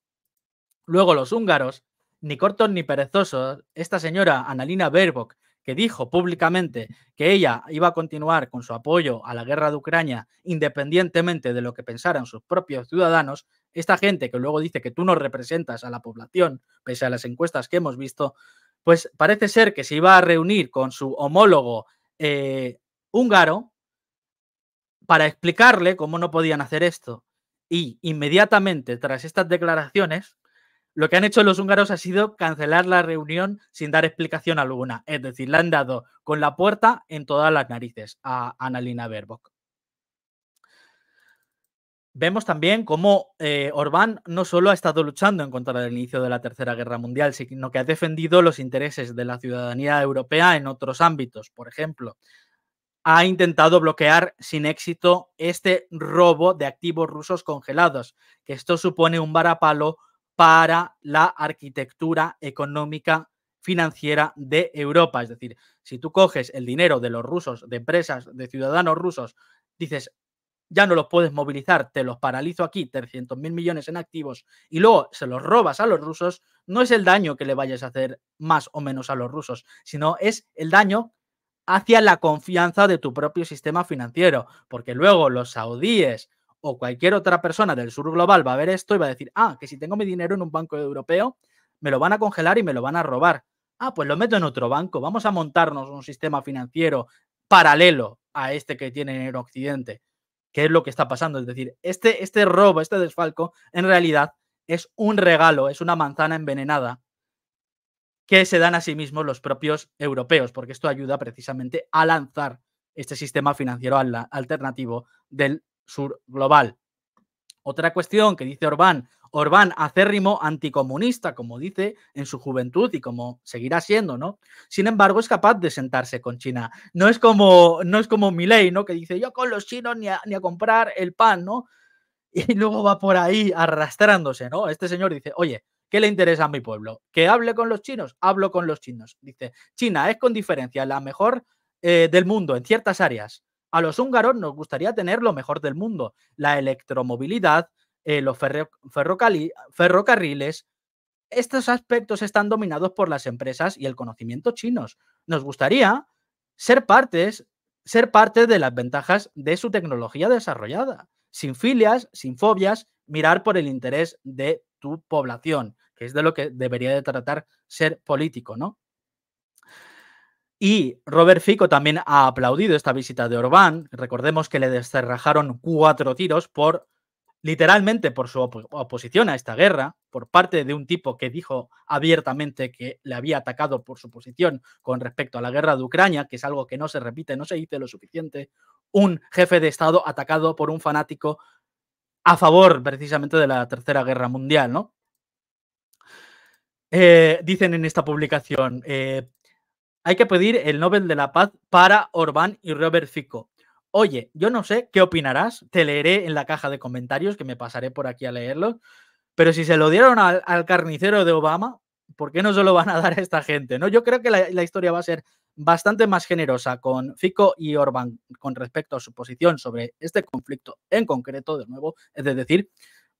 Luego los húngaros, ni cortos ni perezosos, esta señora Annalena Baerbock, que dijo públicamente que ella iba a continuar con su apoyo a la guerra de Ucrania independientemente de lo que pensaran sus propios ciudadanos, esta gente que luego dice que tú no representas a la población, pese a las encuestas que hemos visto, pues parece ser que se iba a reunir con su homólogo húngaro para explicarle cómo no podían hacer esto. Y inmediatamente tras estas declaraciones, lo que han hecho los húngaros ha sido cancelar la reunión sin dar explicación alguna. Es decir, le han dado con la puerta en todas las narices a Annalena Baerbock. Vemos también cómo Orbán no solo ha estado luchando en contra del inicio de la Tercera Guerra Mundial, sino que ha defendido los intereses de la ciudadanía europea en otros ámbitos. Por ejemplo, ha intentado bloquear sin éxito este robo de activos rusos congelados, que esto supone un varapalo para la arquitectura económica financiera de Europa. Es decir, si tú coges el dinero de los rusos, de empresas, de ciudadanos rusos, dices, ya no los puedes movilizar, te los paralizo aquí, 300.000 millones en activos, y luego se los robas a los rusos, no es el daño que le vayas a hacer más o menos a los rusos, sino es el daño hacia la confianza de tu propio sistema financiero, porque luego los saudíes o cualquier otra persona del sur global va a ver esto y va a decir, que si tengo mi dinero en un banco europeo, me lo van a congelar y me lo van a robar. Pues lo meto en otro banco, vamos a montarnos un sistema financiero paralelo a este que tienen en Occidente, que es lo que está pasando. Es decir, este robo, este desfalco, en realidad es un regalo, es una manzana envenenada que se dan a sí mismos los propios europeos, porque esto ayuda precisamente a lanzar este sistema financiero alternativo del sur global. Otra cuestión que dice Orbán acérrimo anticomunista, como dice en su juventud y como seguirá siendo, ¿no? Sin embargo, es capaz de sentarse con China. No es como Milei, ¿no? Que dice, yo con los chinos ni a comprar el pan, ¿no? Y luego va por ahí arrastrándose, ¿no? Este señor dice, oye, ¿qué le interesa a mi pueblo? ¿Que hable con los chinos? Hablo con los chinos. Dice, China es con diferencia la mejor del mundo en ciertas áreas. A los húngaros nos gustaría tener lo mejor del mundo, la electromovilidad, los ferrocarriles. Estos aspectos están dominados por las empresas y el conocimiento chinos. Nos gustaría ser ser parte de las ventajas de su tecnología desarrollada, sin filias, sin fobias, mirar por el interés de tu población, que es de lo que debería de tratar ser político, ¿no? Y Robert Fico también ha aplaudido esta visita de Orbán. Recordemos que le descerrajaron 4 tiros por literalmente por su oposición a esta guerra, por parte de un tipo que dijo abiertamente que le había atacado por su posición con respecto a la guerra de Ucrania, que es algo que no se repite, no se dice lo suficiente. Un jefe de Estado atacado por un fanático a favor precisamente de la Tercera Guerra Mundial, ¿no? Dicen en esta publicación, hay que pedir el Nobel de la Paz para Orbán y Robert Fico. Oye, yo no sé qué opinarás, te leeré en la caja de comentarios, que me pasaré por aquí a leerlo, pero si se lo dieron al carnicero de Obama, ¿por qué no se lo van a dar a esta gente? ¿No? Yo creo que la historia va a ser bastante más generosa con Fico y Orbán con respecto a su posición sobre este conflicto en concreto, de nuevo, es decir,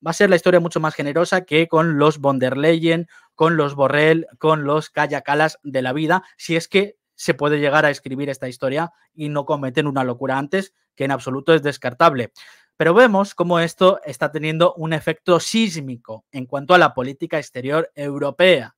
va a ser la historia mucho más generosa que con los von der Leyen, con los Borrell, con los Kaja Kallas de la vida, si es que se puede llegar a escribir esta historia y no cometen una locura antes, que en absoluto es descartable. Pero vemos cómo esto está teniendo un efecto sísmico en cuanto a la política exterior europea.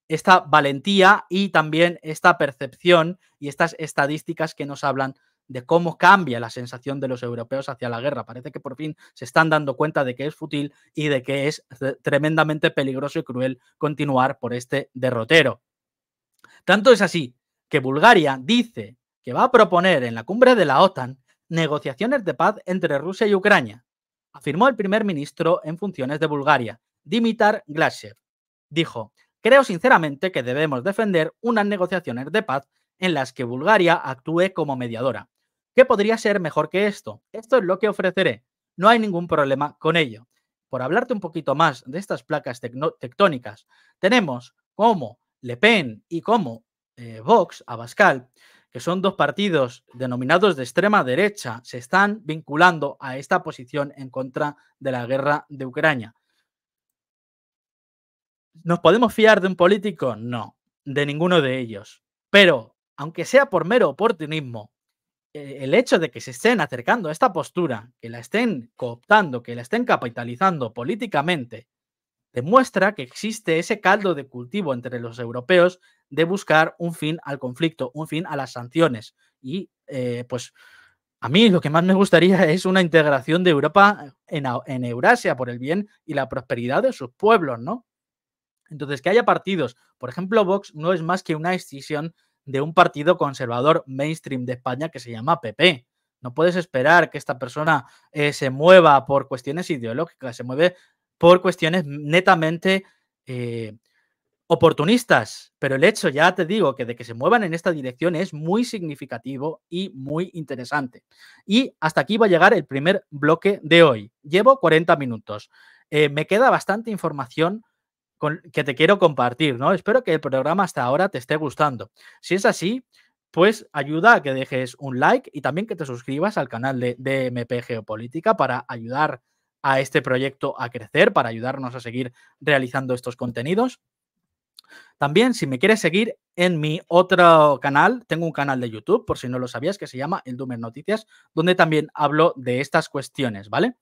Esta valentía y también esta percepción y estas estadísticas que nos hablan de cómo cambia la sensación de los europeos hacia la guerra. Parece que por fin se están dando cuenta de que es fútil y de que es tremendamente peligroso y cruel continuar por este derrotero. Tanto es así que Bulgaria dice que va a proponer en la cumbre de la OTAN negociaciones de paz entre Rusia y Ucrania, afirmó el primer ministro en funciones de Bulgaria, Dimitar Glashev. Dijo, creo sinceramente que debemos defender unas negociaciones de paz en las que Bulgaria actúe como mediadora. ¿Qué podría ser mejor que esto? Esto es lo que ofreceré. No hay ningún problema con ello. Por hablarte un poquito más de estas placas tectónicas, tenemos como Le Pen y como Vox, Abascal, que son 2 partidos denominados de extrema derecha, se están vinculando a esta posición en contra de la guerra de Ucrania. ¿Nos podemos fiar de un político? No, de ninguno de ellos. Pero, aunque sea por mero oportunismo, el hecho de que se estén acercando a esta postura, que la estén cooptando, que la estén capitalizando políticamente, demuestra que existe ese caldo de cultivo entre los europeos de buscar un fin al conflicto, un fin a las sanciones. Y pues a mí lo que más me gustaría es una integración de Europa en Eurasia por el bien y la prosperidad de sus pueblos, ¿no? Entonces, que haya partidos, por ejemplo, Vox no es más que una escisión de un partido conservador mainstream de España que se llama PP. No puedes esperar que esta persona se mueva por cuestiones ideológicas, se mueve por cuestiones netamente oportunistas. Pero el hecho, ya te digo, que de que se muevan en esta dirección es muy significativo y muy interesante. Y hasta aquí va a llegar el primer bloque de hoy. Llevo 40 minutos. Me queda bastante información que te quiero compartir, ¿no? Espero que el programa hasta ahora te esté gustando. Si es así, pues ayuda a que dejes un like y también que te suscribas al canal de DMP Geopolítica para ayudar a este proyecto a crecer, para ayudarnos a seguir realizando estos contenidos. También, si me quieres seguir en mi otro canal, tengo un canal de YouTube, por si no lo sabías, que se llama El Doomer Noticias, donde también hablo de estas cuestiones, ¿vale?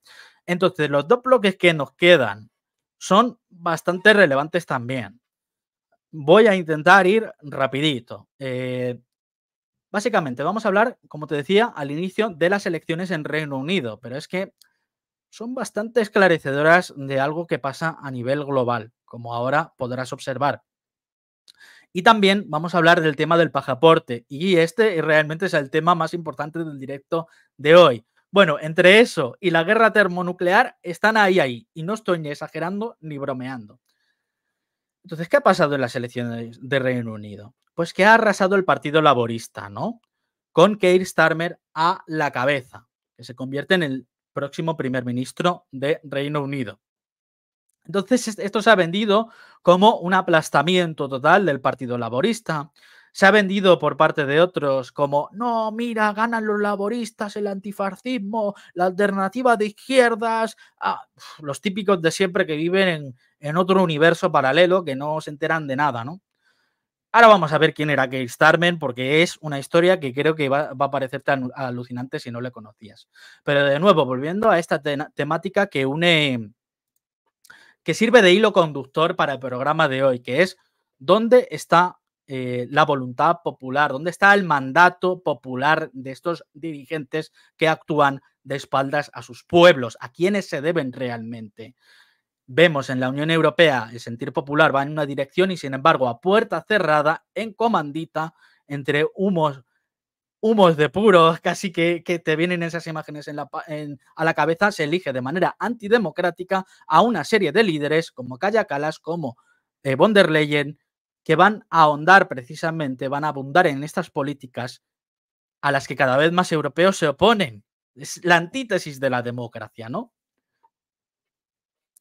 Entonces, los 2 bloques que nos quedan son bastante relevantes también. Voy a intentar ir rapidito. Básicamente, vamos a hablar, como te decía al inicio, de las elecciones en Reino Unido, pero es que son bastante esclarecedoras de algo que pasa a nivel global, como ahora podrás observar. Y también vamos a hablar del tema del pasaporte, y este realmente es el tema más importante del directo de hoy. Bueno, entre eso y la guerra termonuclear están ahí, y no estoy ni exagerando ni bromeando. Entonces, ¿qué ha pasado en las elecciones de Reino Unido? Pues que ha arrasado el Partido Laborista, ¿no? Con Keir Starmer a la cabeza, que se convierte en el próximo primer ministro de Reino Unido. Entonces, esto se ha vendido como un aplastamiento total del Partido Laborista, Se ha vendido por parte de otros como, no, mira, ganan los laboristas, el antifascismo, la alternativa de izquierdas, los típicos de siempre que viven en otro universo paralelo que no se enteran de nada, ¿no? Ahora vamos a ver quién era Keir Starmer, porque es una historia que creo que va a parecerte alucinante si no le conocías. Pero de nuevo, volviendo a esta temática que sirve de hilo conductor para el programa de hoy, que es dónde está la voluntad popular, dónde está el mandato popular de estos dirigentes que actúan de espaldas a sus pueblos, a quienes se deben realmente. Vemos en la Unión Europea el sentir popular va en una dirección y, sin embargo, a puerta cerrada, en comandita, entre humos de puros, casi que te vienen esas imágenes a la cabeza, se elige de manera antidemocrática a una serie de líderes como Kaja Kallas, como von der Leyen, que van a ahondar precisamente, van a abundar en estas políticas a las que cada vez más europeos se oponen. Es la antítesis de la democracia, ¿no?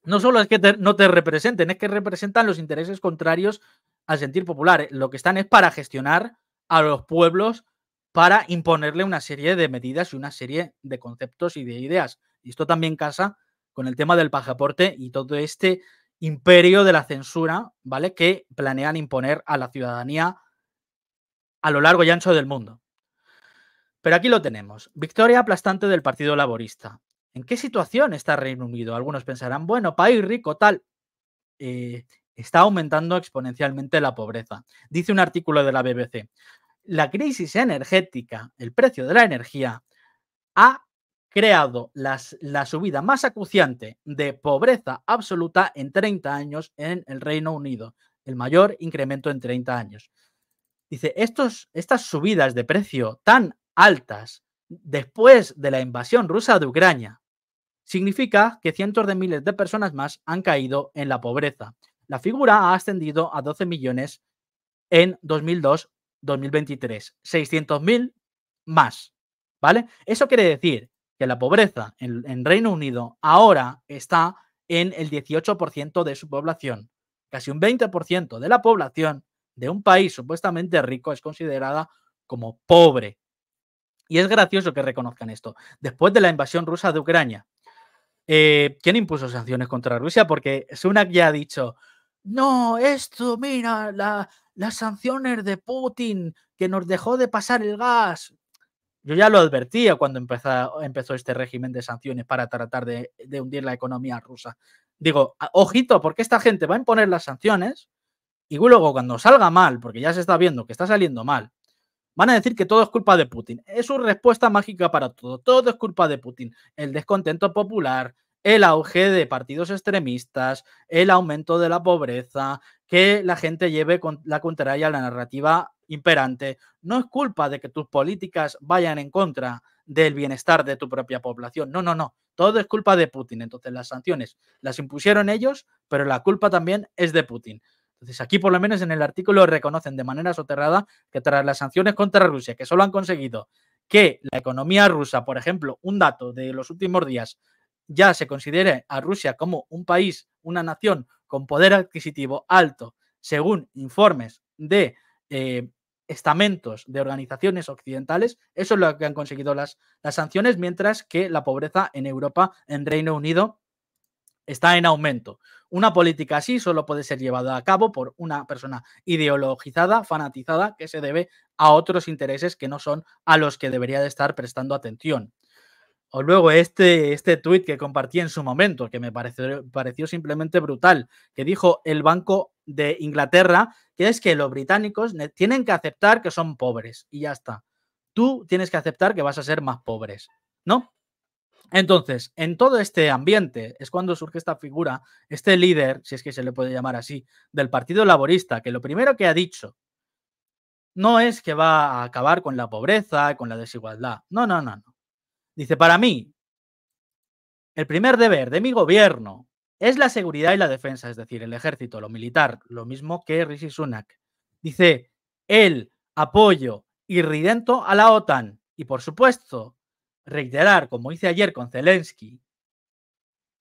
No solo es que no te representen, es que representan los intereses contrarios al sentir popular. Lo que están es para gestionar a los pueblos, para imponerle una serie de medidas y una serie de conceptos y de ideas. Y esto también casa con el tema del pasaporte y todo este imperio de la censura, ¿vale? Que planean imponer a la ciudadanía a lo largo y ancho del mundo. Pero aquí lo tenemos. Victoria aplastante del Partido Laborista. ¿En qué situación está Reino Unido? Algunos pensarán, bueno, país rico, tal. Está aumentando exponencialmente la pobreza. Dice un artículo de la BBC. La crisis energética, el precio de la energía, ha creado la subida más acuciante de pobreza absoluta en 30 años en el Reino Unido, el mayor incremento en 30 años. Dice, estas subidas de precio tan altas después de la invasión rusa de Ucrania significa que cientos de miles de personas más han caído en la pobreza. La figura ha ascendido a 12 millones en 2002-2023, 600.000 más, ¿vale? Eso quiere decir que la pobreza en Reino Unido ahora está en el 18% de su población. Casi un 20% de la población de un país supuestamente rico es considerada como pobre. Y es gracioso que reconozcan esto. Después de la invasión rusa de Ucrania, ¿quién impuso sanciones contra Rusia? Porque Sunak ya ha dicho, no, esto, mira, las sanciones de Putin, que nos dejó de pasar el gas. Yo ya lo advertía cuando empezó este régimen de sanciones para tratar de hundir la economía rusa. Digo, ojito, porque esta gente va a imponer las sanciones y luego cuando salga mal, porque ya se está viendo que está saliendo mal, van a decir que todo es culpa de Putin. Es su respuesta mágica para todo. Todo es culpa de Putin. El descontento popular, el auge de partidos extremistas, el aumento de la pobreza, que la gente lleve la contraria a la narrativa imperante. No es culpa de que tus políticas vayan en contra del bienestar de tu propia población. No, no, no. Todo es culpa de Putin. Entonces las sanciones las impusieron ellos, pero la culpa también es de Putin. Entonces aquí por lo menos en el artículo reconocen de manera soterrada que tras las sanciones contra Rusia, que solo han conseguido que la economía rusa, por ejemplo, un dato de los últimos días, ya se considere a Rusia como un país, una nación con poder adquisitivo alto, según informes de estamentos de organizaciones occidentales, eso es lo que han conseguido las sanciones, mientras que la pobreza en Europa, en Reino Unido, está en aumento. Una política así solo puede ser llevada a cabo por una persona ideologizada, fanatizada, que se debe a otros intereses que no son a los que debería de estar prestando atención. O luego este tuit que compartí en su momento, que me pareció simplemente brutal, que dijo el Banco de Inglaterra, que es que los británicos tienen que aceptar que son pobres y ya está. Tú tienes que aceptar que vas a ser más pobres, ¿no? Entonces, en todo este ambiente es cuando surge esta figura, este líder, si es que se le puede llamar así, del Partido Laborista, que lo primero que ha dicho no es que va a acabar con la pobreza, con la desigualdad. No, no, no, no. Dice, para mí, el primer deber de mi gobierno es la seguridad y la defensa, es decir, el ejército, lo militar, lo mismo que Rishi Sunak. Dice, el apoyo irridento a la OTAN y, por supuesto, reiterar, como hice ayer con Zelensky,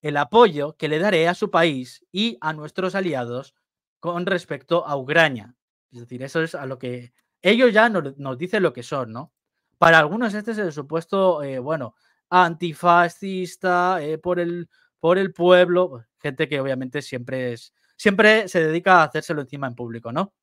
el apoyo que le daré a su país y a nuestros aliados con respecto a Ucrania. Es decir, eso es a lo que Ellos ya nos dicen lo que son, ¿no? Para algunos este es el supuesto, bueno, antifascista, por el pueblo, gente que obviamente siempre se dedica a hacérselo encima en público, ¿no?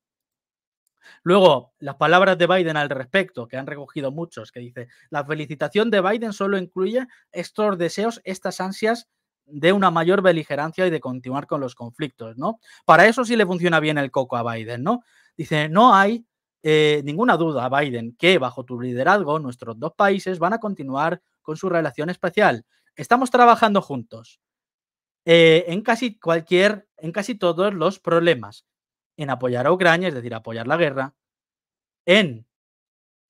Luego, las palabras de Biden al respecto, que han recogido muchos, que dice: "La felicitación de Biden solo incluye estos deseos, estas ansias de una mayor beligerancia y de continuar con los conflictos", ¿no? Para eso sí le funciona bien el coco a Biden, ¿no? Dice: "No hay, ninguna duda, Biden, que bajo tu liderazgo nuestros 2 países van a continuar con su relación especial. Estamos trabajando juntos, en casi todos los problemas, en apoyar a Ucrania, es decir, apoyar la guerra, en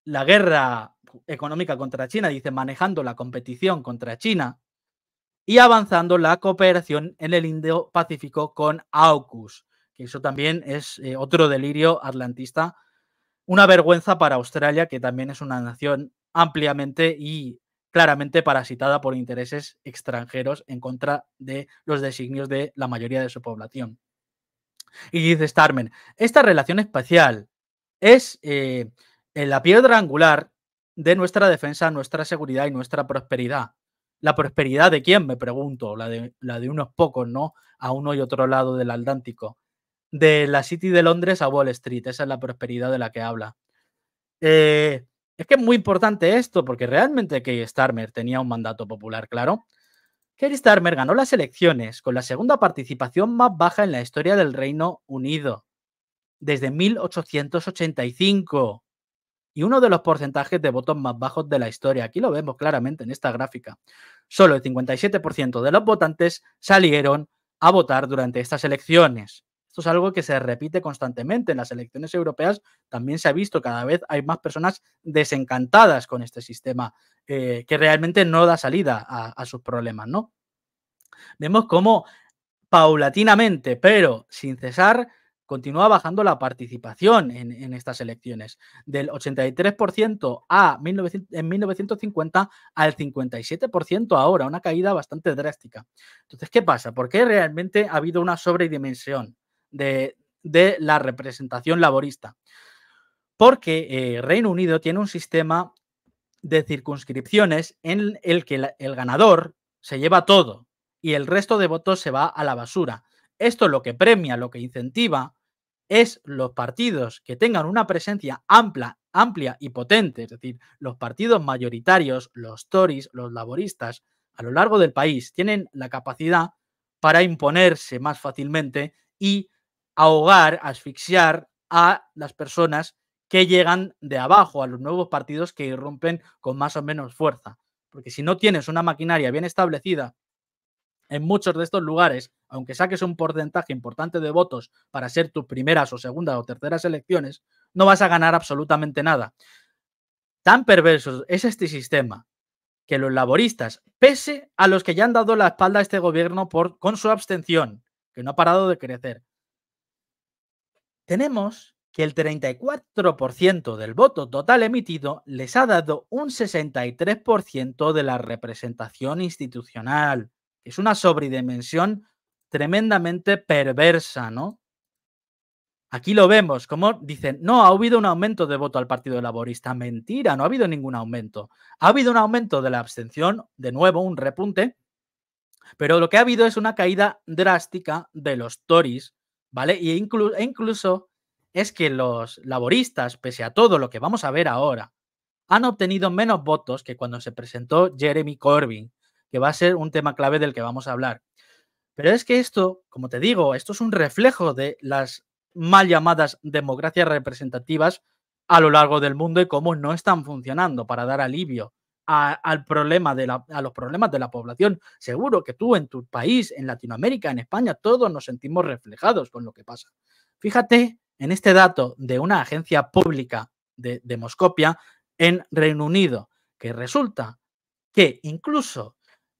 la guerra económica contra China", dice, "manejando la competición contra China y avanzando la cooperación en el Indo-Pacífico con AUKUS", que eso también es otro delirio atlantista, una vergüenza para Australia, que también es una nación ampliamente y claramente parasitada por intereses extranjeros en contra de los designios de la mayoría de su población. Y dice Starmer: "Esta relación especial es la piedra angular de nuestra defensa, nuestra seguridad y nuestra prosperidad". ¿La prosperidad de quién? Me pregunto. La de unos pocos, ¿no? A uno y otro lado del Atlántico. De la City de Londres a Wall Street. Esa es la prosperidad de la que habla. Eh, es que es muy importante esto, porque realmente Keir Starmer tenía un mandato popular claro. Keir Starmer ganó las elecciones con la segunda participación más baja en la historia del Reino Unido desde 1885 y uno de los porcentajes de votos más bajos de la historia. Aquí lo vemos claramente en esta gráfica. Solo el 57% de los votantes salieron a votar durante estas elecciones. Esto es algo que se repite constantemente en las elecciones europeas. También se ha visto, cada vez hay más personas desencantadas con este sistema que realmente no da salida a sus problemas, ¿no? Vemos cómo paulatinamente, pero sin cesar, continúa bajando la participación en estas elecciones, del 83% en 1950 al 57% ahora, una caída bastante drástica. Entonces, ¿qué pasa? ¿Por qué realmente ha habido una sobredimensión de la representación laborista? Porque Reino Unido tiene un sistema de circunscripciones en el que el ganador se lleva todo y el resto de votos se va a la basura. Esto lo que premia, lo que incentiva es los partidos que tengan una presencia amplia y potente, es decir, los partidos mayoritarios, los Tories, los laboristas, a lo largo del país tienen la capacidad para imponerse más fácilmente y ahogar, asfixiar a las personas que llegan de abajo, a los nuevos partidos que irrumpen con más o menos fuerza. Porque si no tienes una maquinaria bien establecida en muchos de estos lugares, aunque saques un porcentaje importante de votos para ser tus primeras o segundas o terceras elecciones, no vas a ganar absolutamente nada. Tan perverso es este sistema que los laboristas, pese a los que ya han dado la espalda a este gobierno con su abstención, que no ha parado de crecer, tenemos que el 34% del voto total emitido les ha dado un 63% de la representación institucional. Es una sobredimensión tremendamente perversa, ¿no? Aquí lo vemos, como dicen, no, ha habido un aumento de voto al Partido Laborista. Mentira, no ha habido ningún aumento. Ha habido un aumento de la abstención, de nuevo, un repunte, pero lo que ha habido es una caída drástica de los Tories, ¿vale? E incluso es que los laboristas, pese a todo lo que vamos a ver ahora, han obtenido menos votos que cuando se presentó Jeremy Corbyn, que va a ser un tema clave del que vamos a hablar. Pero es que esto, como te digo, esto es un reflejo de las mal llamadas democracias representativas a lo largo del mundo y cómo no están funcionando para dar alivio al problema a los problemas de la población. Seguro que tú en tu país, en Latinoamérica, en España, todos nos sentimos reflejados con lo que pasa. Fíjate en este dato de una agencia pública de Demoscopia en Reino Unido, que resulta que incluso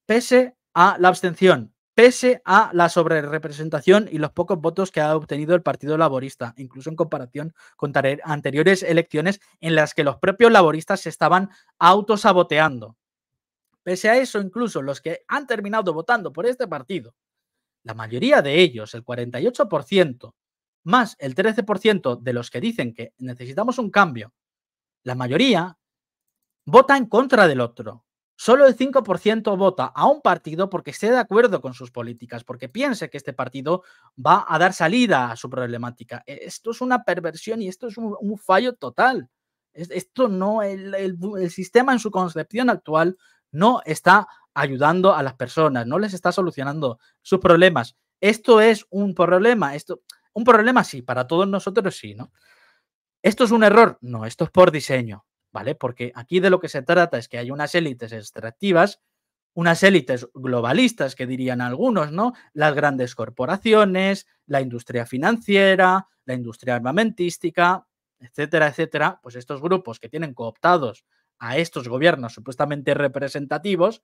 pese a la abstención, pese a la sobrerepresentación y los pocos votos que ha obtenido el Partido Laborista, incluso en comparación con anteriores elecciones en las que los propios laboristas se estaban autosaboteando. Pese a eso, incluso los que han terminado votando por este partido, la mayoría de ellos, el 48%, más el 13% de los que dicen que necesitamos un cambio, la mayoría vota en contra del otro. Solo el 5% vota a un partido porque esté de acuerdo con sus políticas, porque piense que este partido va a dar salida a su problemática. Esto es una perversión y esto es un fallo total. Esto no, el sistema en su concepción actual no está ayudando a las personas, no les está solucionando sus problemas. Esto es un problema, un problema sí, para todos nosotros sí, ¿no? ¿Esto es un error? No, esto es por diseño, ¿vale? Porque aquí de lo que se trata es que hay unas élites extractivas, unas élites globalistas que dirían algunos, ¿no? Las grandes corporaciones, la industria financiera, la industria armamentística, etcétera, etcétera. Pues estos grupos que tienen cooptados a estos gobiernos supuestamente representativos,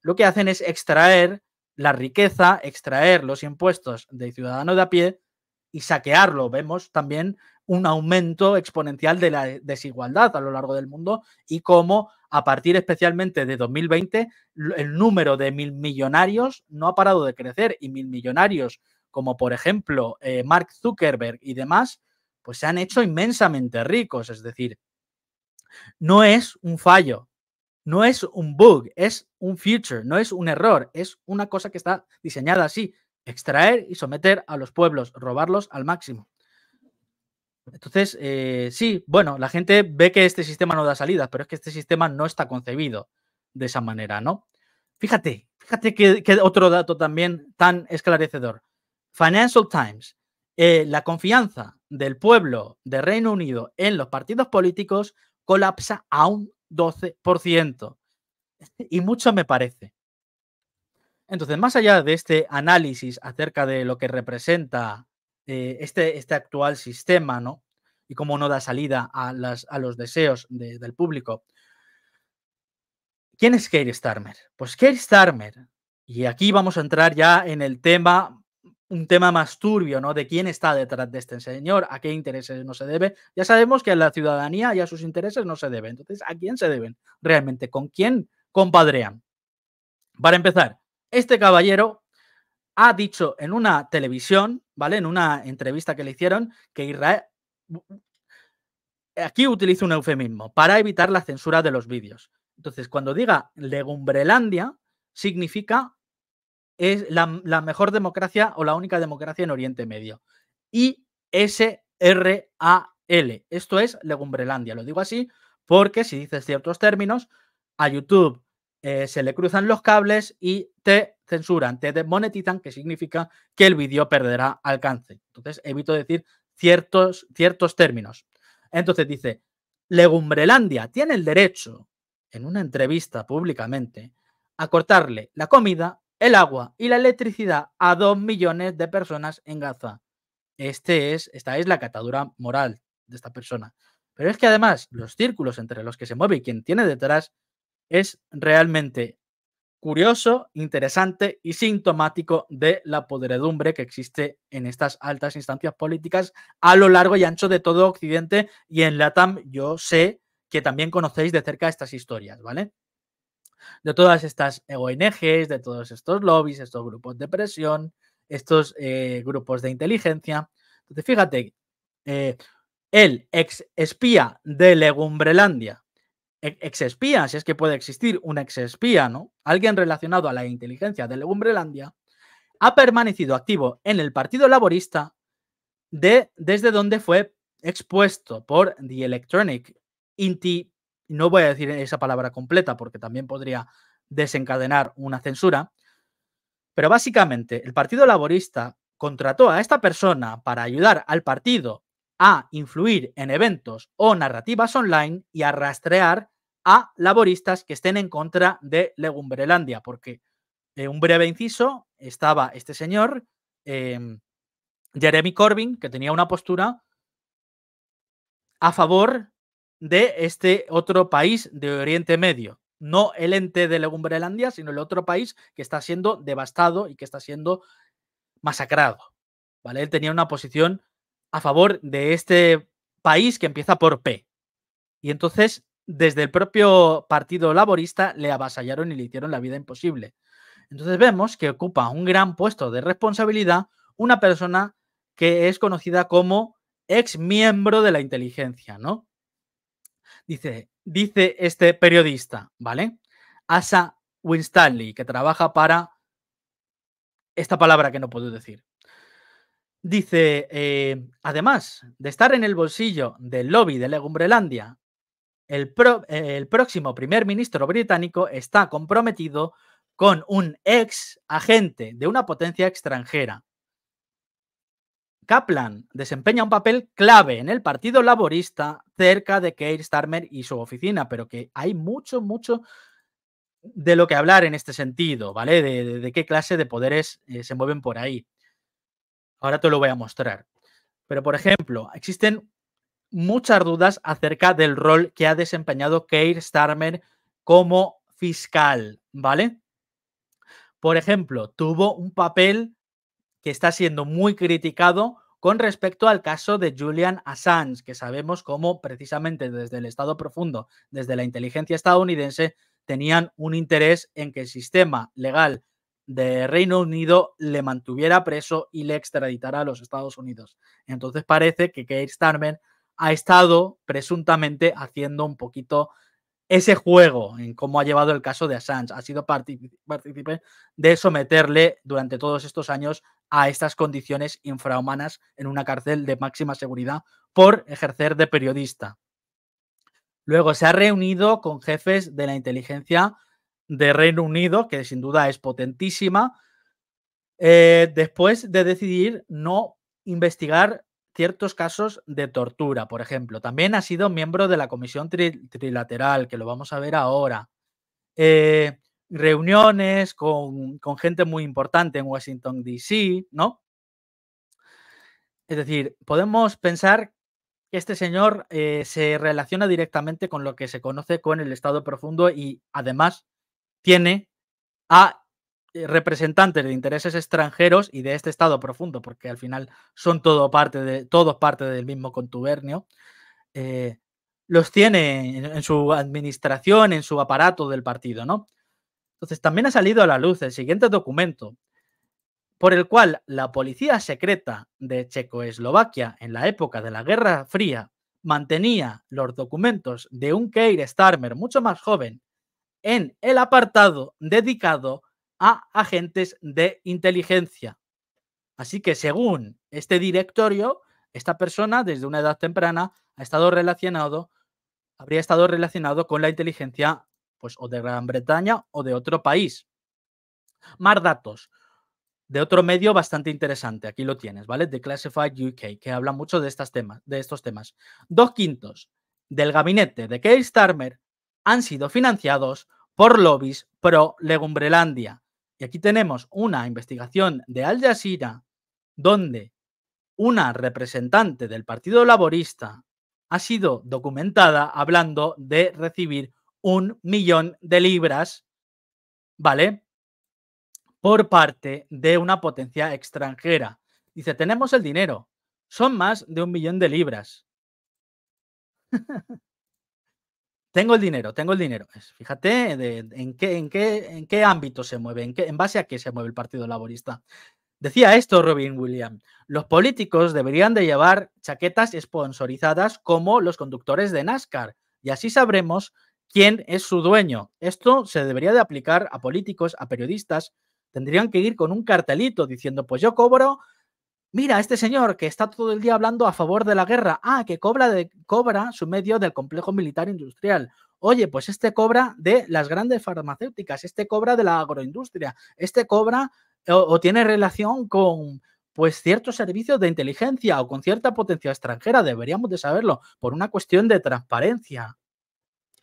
lo que hacen es extraer la riqueza, extraer los impuestos del ciudadano de a pie y saquearlo. Vemos también un aumento exponencial de la desigualdad a lo largo del mundo y cómo a partir especialmente de 2020 el número de millonarios no ha parado de crecer y millonarios como por ejemplo Mark Zuckerberg y demás, pues se han hecho inmensamente ricos. Es decir, no es un fallo, no es un bug, es un feature, no es un error, es una cosa que está diseñada así, extraer y someter a los pueblos, robarlos al máximo. Entonces, sí, bueno, la gente ve que este sistema no da salidas, pero es que este sistema no está concebido de esa manera, ¿no? Fíjate que otro dato también tan esclarecedor. Financial Times, la confianza del pueblo de Reino Unido en los partidos políticos colapsa a un 12%. Y mucho me parece. Entonces, más allá de este análisis acerca de lo que representa este actual sistema, ¿no? Y cómo no da salida a los deseos del público. ¿Quién es Keir Starmer? Pues Keir Starmer, y aquí vamos a entrar ya en el tema, un tema más turbio, ¿no? De quién está detrás de este señor, a qué intereses no se debe. Ya sabemos que a la ciudadanía y a sus intereses no se debe. Entonces, ¿a quién se deben realmente? ¿Con quién compadrean? Para empezar, este caballero ha dicho en una televisión, ¿vale? En una entrevista que le hicieron, que Israel. Aquí utilizo un eufemismo para evitar la censura de los vídeos. Entonces, cuando diga Legumbrelandia, significa es la mejor democracia o la única democracia en Oriente Medio. ISRAL. Esto es Legumbrelandia. Lo digo así porque si dices ciertos términos, a YouTube se le cruzan los cables y te censuran, te demonetizan, que significa que el vídeo perderá alcance. Entonces, evito decir ciertos términos. Entonces dice, Legumbrelandia tiene el derecho, en una entrevista públicamente, a cortarle la comida, el agua y la electricidad a 2 millones de personas en Gaza. Esta es la catadura moral de esta persona. Pero es que además los círculos entre los que se mueve y quien tiene detrás es realmente curioso, interesante y sintomático de la podredumbre que existe en estas altas instancias políticas a lo largo y ancho de todo Occidente, y en LATAM yo sé que también conocéis de cerca estas historias, ¿vale? De todas estas ONGs, de todos estos lobbies, estos grupos de presión, estos grupos de inteligencia. Entonces, fíjate, el ex espía de Legumbrelandia, ex espía, si es que puede existir un ex espía, ¿no? Alguien relacionado a la inteligencia de Legumbrelandia, ha permanecido activo en el Partido Laborista desde donde fue expuesto por The Electronic no voy a decir esa palabra completa porque también podría desencadenar una censura, pero básicamente el Partido Laborista contrató a esta persona para ayudar al partido a influir en eventos o narrativas online y a rastrear a laboristas que estén en contra de Legumbrelandia, porque un breve inciso, estaba este señor, Jeremy Corbyn, que tenía una postura a favor de este otro país de Oriente Medio. No el ente de Legumbrelandia, sino el otro país que está siendo devastado y que está siendo masacrado. ¿Vale? Él tenía una posición a favor de este país que empieza por P. Y entonces, desde el propio Partido Laborista, le avasallaron y le hicieron la vida imposible. Entonces vemos que ocupa un gran puesto de responsabilidad una persona que es conocida como ex miembro de la inteligencia, ¿no? Dice este periodista, ¿vale? Asa Winstanley, que trabaja para esta palabra que no puedo decir. Dice, además de estar en el bolsillo del lobby de Legumbrelandia, el próximo primer ministro británico está comprometido con un ex agente de una potencia extranjera. Kaplan desempeña un papel clave en el Partido Laborista cerca de Keir Starmer y su oficina, pero que hay mucho de lo que hablar en este sentido, ¿vale? De qué clase de poderes se mueven por ahí. Ahora te lo voy a mostrar. Pero, por ejemplo, existen muchas dudas acerca del rol que ha desempeñado Keir Starmer como fiscal, ¿vale? Por ejemplo, tuvo un papel que está siendo muy criticado con respecto al caso de Julian Assange, que sabemos cómo precisamente desde el Estado profundo, desde la inteligencia estadounidense, tenían un interés en que el sistema legal de Reino Unido le mantuviera preso y le extraditara a los Estados Unidos. Entonces parece que Keir Starmer ha estado presuntamente haciendo un poquito ese juego en cómo ha llevado el caso de Assange. Ha sido partícipe de someterle durante todos estos años a estas condiciones infrahumanas en una cárcel de máxima seguridad por ejercer de periodista. Luego se ha reunido con jefes de la inteligencia de Reino Unido, que sin duda es potentísima, después de decidir no investigar ciertos casos de tortura, por ejemplo. También ha sido miembro de la Comisión Trilateral, que lo vamos a ver ahora. Reuniones con gente muy importante en Washington, D.C., ¿no? Es decir, podemos pensar que este señor se relaciona directamente con lo que se conoce con el Estado profundo y además tiene a representantes de intereses extranjeros y de este Estado profundo, porque al final son todos parte del mismo contubernio, los tiene en su administración, en su aparato del partido, ¿no? Entonces también ha salido a la luz el siguiente documento, por el cual la policía secreta de Checoslovaquia en la época de la Guerra Fría mantenía los documentos de un Keir Starmer mucho más joven en el apartado dedicado a agentes de inteligencia. Así que según este directorio, esta persona desde una edad temprana habría estado relacionado con la inteligencia pues o de Gran Bretaña o de otro país. Más datos de otro medio bastante interesante, aquí lo tienes, ¿vale? The Classified UK, que habla mucho de estos temas. 2/5 del gabinete de Keir Starmer han sido financiados por lobbies pro Legumbrelandia. Y aquí tenemos una investigación de Al Jazeera donde una representante del Partido Laborista ha sido documentada hablando de recibir 1.000.000 de libras, ¿vale? Por parte de una potencia extranjera. Dice, tenemos el dinero. Son más de 1.000.000 de libras. Tengo el dinero. Fíjate en qué ámbito se mueve, en base a qué se mueve el Partido Laborista. Decía esto Robin Williams: los políticos deberían de llevar chaquetas sponsorizadas como los conductores de NASCAR y así sabremos quién es su dueño. Esto se debería de aplicar a políticos, a periodistas. Tendrían que ir con un cartelito diciendo, pues yo cobro, mira, este señor que está todo el día hablando a favor de la guerra, que cobra su medio del complejo militar industrial. Oye, pues este cobra de las grandes farmacéuticas, este cobra de la agroindustria, este cobra o tiene relación con pues ciertos servicios de inteligencia o con cierta potencia extranjera. Deberíamos de saberlo por una cuestión de transparencia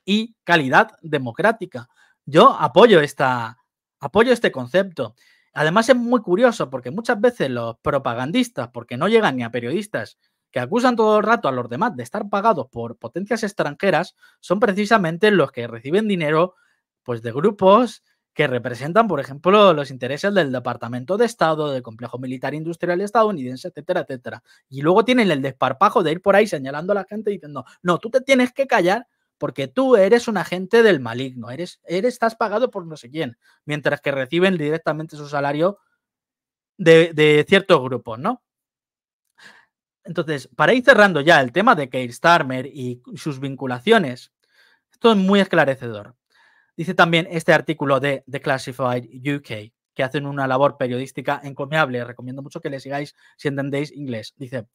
y calidad democrática. Yo apoyo este concepto. Además es muy curioso porque muchas veces los propagandistas, porque no llegan ni a periodistas, que acusan todo el rato a los demás de estar pagados por potencias extranjeras, son precisamente los que reciben dinero pues de grupos que representan, por ejemplo, los intereses del Departamento de Estado, del complejo militar industrial estadounidense, etcétera, etcétera. Y luego tienen el desparpajo de ir por ahí señalando a la gente diciendo, no, tú te tienes que callar porque tú eres un agente del maligno, estás pagado por no sé quién, mientras que reciben directamente su salario de ciertos grupos, ¿no? Entonces, para ir cerrando ya el tema de Keir Starmer y sus vinculaciones, esto es muy esclarecedor. Dice también este artículo de The Classified UK, que hacen una labor periodística encomiable. Recomiendo mucho que le sigáis si entendéis inglés. Dice,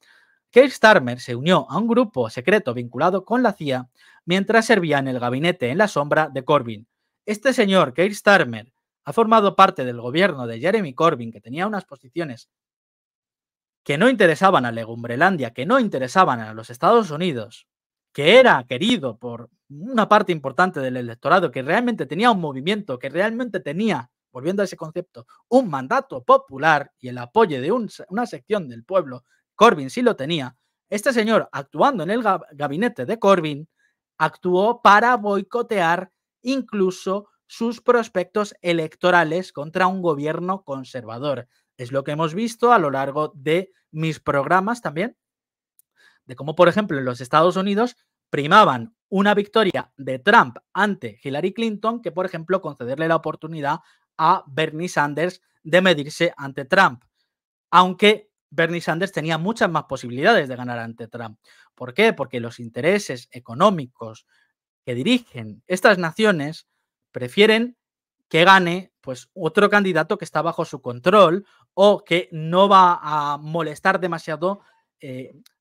Keir Starmer se unió a un grupo secreto vinculado con la CIA mientras servía en el gabinete en la sombra de Corbyn. Este señor, Keir Starmer, ha formado parte del gobierno de Jeremy Corbyn, que tenía unas posiciones que no interesaban a Legumberlandia, que no interesaban a los Estados Unidos, que era querido por una parte importante del electorado, que realmente tenía un movimiento, que realmente tenía, volviendo a ese concepto, un mandato popular y el apoyo de una sección del pueblo, Corbyn sí lo tenía. Este señor, actuando en el gabinete de Corbyn, actuó para boicotear incluso sus prospectos electorales contra un gobierno conservador. Es lo que hemos visto a lo largo de mis programas también, de cómo, por ejemplo, en los Estados Unidos primaban una victoria de Trump ante Hillary Clinton que, por ejemplo, concederle la oportunidad a Bernie Sanders de medirse ante Trump, aunque Bernie Sanders tenía muchas más posibilidades de ganar ante Trump. ¿Por qué? Porque los intereses económicos que dirigen estas naciones prefieren que gane pues otro candidato que está bajo su control o que no va a molestar demasiado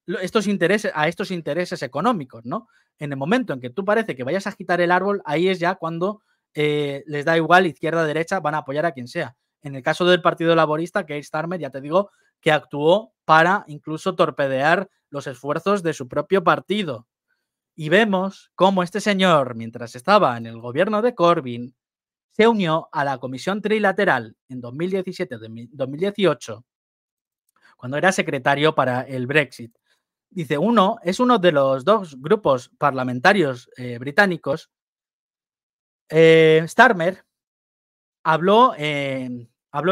estos intereses económicos, ¿no? En el momento en que tú parece que vayas a agitar el árbol, ahí es ya cuando les da igual, izquierda, derecha, van a apoyar a quien sea. En el caso del Partido Laborista, Keir Starmer, ya te digo, que actuó para incluso torpedear los esfuerzos de su propio partido. Y vemos cómo este señor, mientras estaba en el gobierno de Corbyn, se unió a la Comisión Trilateral en 2017-2018, cuando era secretario para el Brexit. Dice, es uno de los dos grupos parlamentarios británicos. Starmer habló en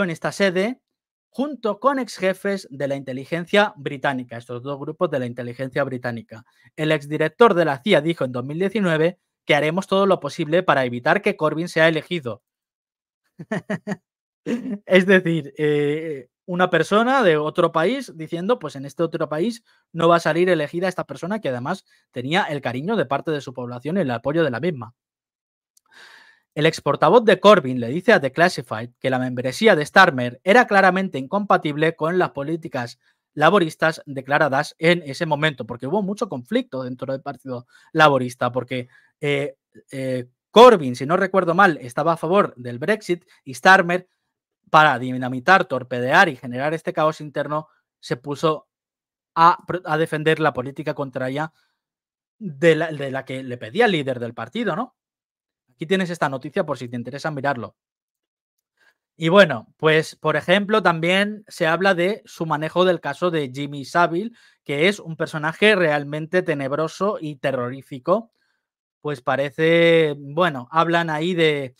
esta sede junto con ex jefes de la inteligencia británica, estos dos grupos de la inteligencia británica. El exdirector de la CIA dijo en 2019 que haremos todo lo posible para evitar que Corbyn sea elegido. Es decir, una persona de otro país diciendo, pues en este otro país no va a salir elegida esta persona que además tenía el cariño de parte de su población y el apoyo de la misma. El ex portavoz de Corbyn le dice a The Classified que la membresía de Starmer era claramente incompatible con las políticas laboristas declaradas en ese momento, porque hubo mucho conflicto dentro del Partido Laborista, porque Corbyn, si no recuerdo mal, estaba a favor del Brexit y Starmer, para dinamitar, torpedear y generar este caos interno, se puso a defender la política contraria de la que le pedía el líder del partido, ¿no? Aquí tienes esta noticia por si te interesa mirarlo. Y bueno, pues por ejemplo, también se habla de su manejo del caso de Jimmy Savile, que es un personaje realmente tenebroso y terrorífico. Pues parece, bueno, hablan ahí de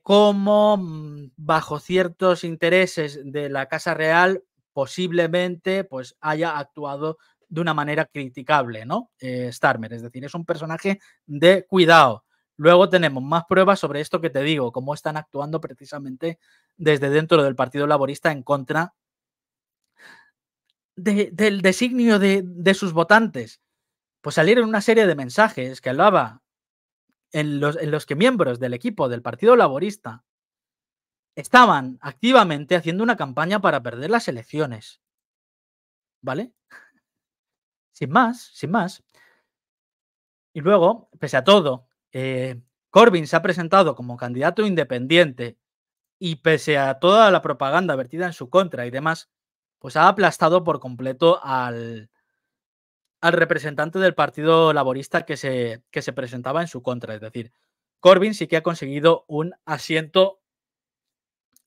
cómo bajo ciertos intereses de la Casa Real posiblemente pues haya actuado de una manera criticable, ¿no? Starmer, es decir, es un personaje de cuidado. Luego tenemos más pruebas sobre esto que te digo, cómo están actuando precisamente desde dentro del Partido Laborista en contra del designio de sus votantes. Pues salieron una serie de mensajes que hablaba en los que miembros del equipo del Partido Laborista estaban activamente haciendo una campaña para perder las elecciones, ¿vale? Sin más, sin más. Y luego, pese a todo, Corbyn se ha presentado como candidato independiente y pese a toda la propaganda vertida en su contra y demás, pues ha aplastado por completo al representante del Partido Laborista que se presentaba en su contra. Es decir, Corbyn sí que ha conseguido un asiento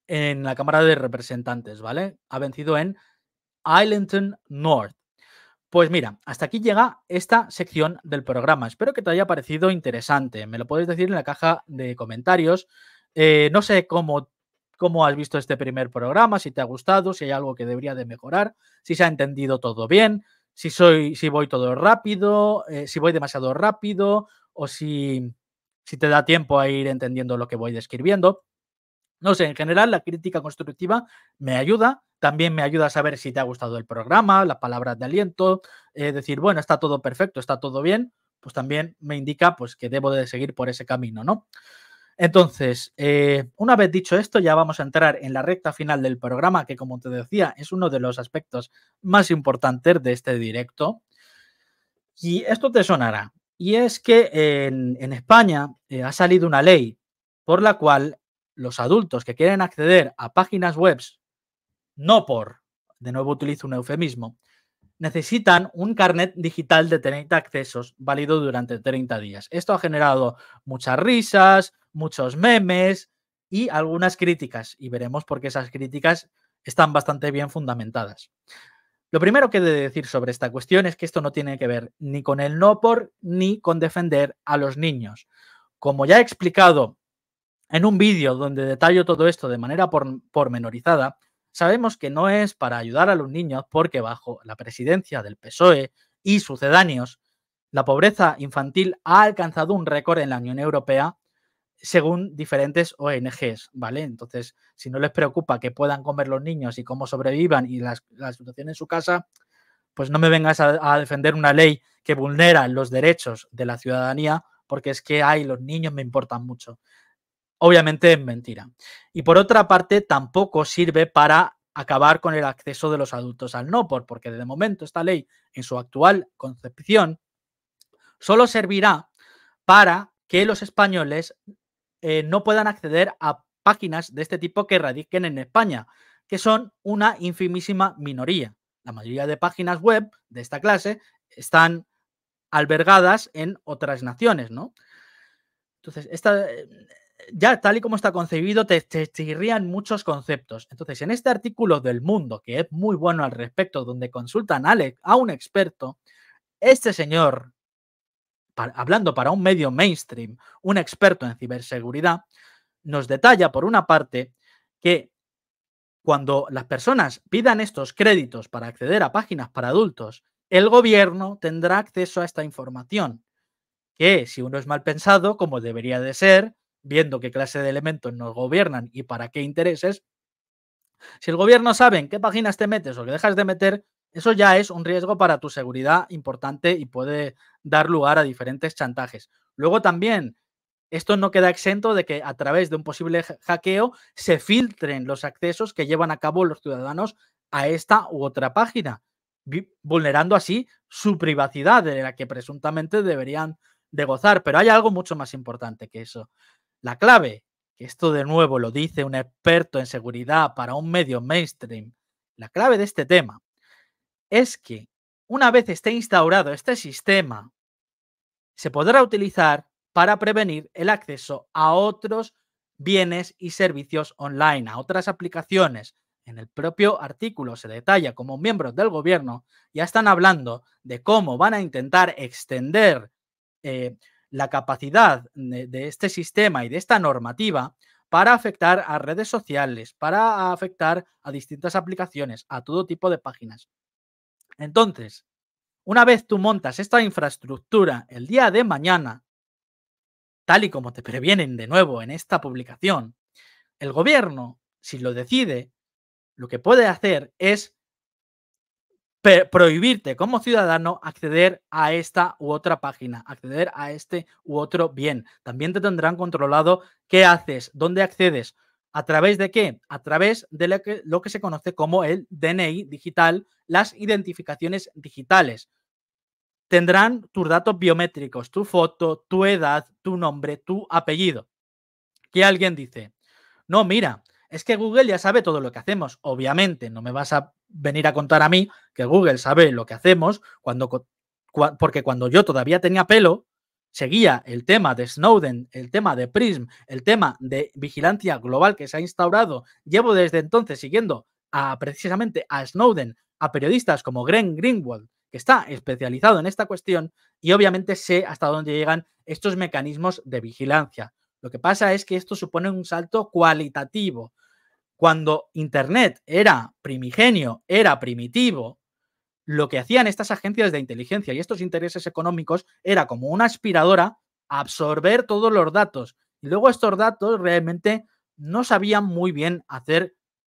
en la Cámara de Representantes, ¿vale? Ha vencido en Islington North. Pues mira, hasta aquí llega esta sección del programa. Espero que te haya parecido interesante. Me lo puedes decir en la caja de comentarios. No sé cómo has visto este primer programa, si te ha gustado, si hay algo que debería de mejorar, si se ha entendido todo bien, si voy todo rápido, si voy demasiado rápido o si te da tiempo a ir entendiendo lo que voy describiendo. No sé, en general la crítica constructiva me ayuda También me ayuda a saber si te ha gustado el programa, las palabras de aliento, decir, bueno, está todo perfecto, está todo bien, pues también me indica pues, que debo de seguir por ese camino, ¿no? Entonces, una vez dicho esto, ya vamos a entrar en la recta final del programa, que como te decía, es uno de los aspectos más importantes de este directo. Y esto te sonará. Y es que en España ha salido una ley por la cual los adultos que quieren acceder a páginas web, no por, de nuevo utilizo un eufemismo, necesitan un carnet digital de 30 accesos válido durante 30 días. Esto ha generado muchas risas, muchos memes y algunas críticas. Y veremos por qué esas críticas están bastante bien fundamentadas. Lo primero que he de decir sobre esta cuestión es que esto no tiene que ver ni con el no por ni con defender a los niños. Como ya he explicado en un vídeo donde detallo todo esto de manera pormenorizada, sabemos que no es para ayudar a los niños porque bajo la presidencia del PSOE y sucedáneos, la pobreza infantil ha alcanzado un récord en la Unión Europea según diferentes ONGs, ¿vale? Entonces, si no les preocupa que puedan comer los niños y cómo sobrevivan y la situación en su casa, pues no me vengas a defender una ley que vulnera los derechos de la ciudadanía porque es que, ay, los niños me importan mucho. Obviamente es mentira. Y por otra parte, tampoco sirve para acabar con el acceso de los adultos al no por, porque de momento esta ley, en su actual concepción, solo servirá para que los españoles no puedan acceder a páginas de este tipo que radiquen en España, que son una infimísima minoría. La mayoría de páginas web de esta clase están albergadas en otras naciones, ¿no? Entonces, ya tal y como está concebido, te chirrían muchos conceptos. Entonces, en este artículo del Mundo, que es muy bueno al respecto, donde consultan a un experto, este señor, hablando para un medio mainstream, un experto en ciberseguridad, nos detalla, por una parte, que cuando las personas pidan estos créditos para acceder a páginas para adultos, el gobierno tendrá acceso a esta información, que si uno es mal pensado, como debería de ser, viendo qué clase de elementos nos gobiernan y para qué intereses, si el gobierno sabe en qué páginas te metes o que dejas de meter, eso ya es un riesgo para tu seguridad importante y puede dar lugar a diferentes chantajes. Luego también, esto no queda exento de que a través de un posible hackeo se filtren los accesos que llevan a cabo los ciudadanos a esta u otra página, vulnerando así su privacidad de la que presuntamente deberían de gozar. Pero hay algo mucho más importante que eso. La clave, que esto de nuevo lo dice un experto en seguridad para un medio mainstream, la clave de este tema es que una vez esté instaurado este sistema, se podrá utilizar para prevenir el acceso a otros bienes y servicios online, a otras aplicaciones. En el propio artículo se detalla cómo miembros del gobierno ya están hablando de cómo van a intentar extender la capacidad de este sistema y de esta normativa para afectar a redes sociales, para afectar a distintas aplicaciones, a todo tipo de páginas. Entonces, una vez tú montas esta infraestructura el día de mañana, tal y como te previenen de nuevo en esta publicación, el gobierno, si lo decide, lo que puede hacer es prohibirte como ciudadano acceder a esta u otra página, acceder a este u otro bien. También te tendrán controlado qué haces, dónde accedes, a través de qué, a través de lo que se conoce como el DNI digital, las identificaciones digitales. Tendrán tus datos biométricos, tu foto, tu edad, tu nombre, tu apellido. Que alguien dice, no, mira, es que Google ya sabe todo lo que hacemos. Obviamente, no me vas a venir a contar a mí que Google sabe lo que hacemos porque cuando yo todavía tenía pelo, seguía el tema de Snowden, el tema de Prism, el tema de vigilancia global que se ha instaurado. Llevo desde entonces siguiendo precisamente a Snowden, a periodistas como Glenn Greenwald, que está especializado en esta cuestión, y obviamente sé hasta dónde llegan estos mecanismos de vigilancia. Lo que pasa es que esto supone un salto cualitativo. Cuando Internet era primigenio, era primitivo, lo que hacían estas agencias de inteligencia y estos intereses económicos era como una aspiradora absorber todos los datos. Y luego estos datos realmente no sabían muy bien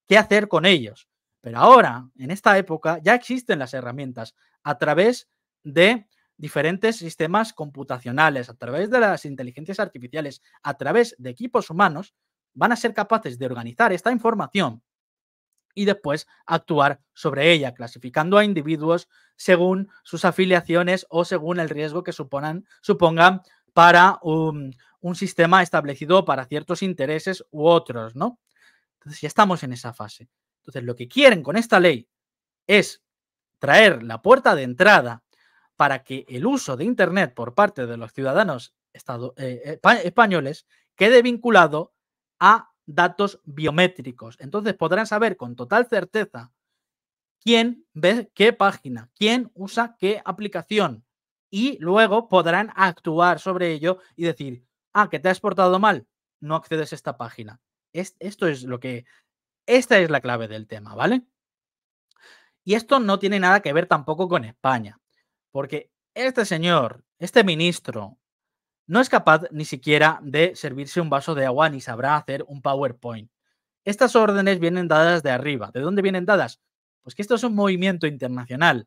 qué hacer con ellos. Pero ahora, en esta época, ya existen las herramientas a través de diferentes sistemas computacionales, a través de las inteligencias artificiales, a través de equipos humanos, van a ser capaces de organizar esta información y después actuar sobre ella, clasificando a individuos según sus afiliaciones o según el riesgo que supongan para un sistema establecido para ciertos intereses u otros, ¿no? Entonces ya estamos en esa fase. Entonces lo que quieren con esta ley es traer la puerta de entrada para que el uso de Internet por parte de los ciudadanos españoles quede vinculado a datos biométricos. Entonces podrán saber con total certeza quién ve qué página, quién usa qué aplicación y luego podrán actuar sobre ello y decir, ah, que te has portado mal, no accedes a esta página. Esto es lo que, esta es la clave del tema, ¿vale? Y esto no tiene nada que ver tampoco con España, porque este señor, este ministro, no es capaz ni siquiera de servirse un vaso de agua ni sabrá hacer un PowerPoint. Estas órdenes vienen dadas de arriba. ¿De dónde vienen dadas? Pues que esto es un movimiento internacional.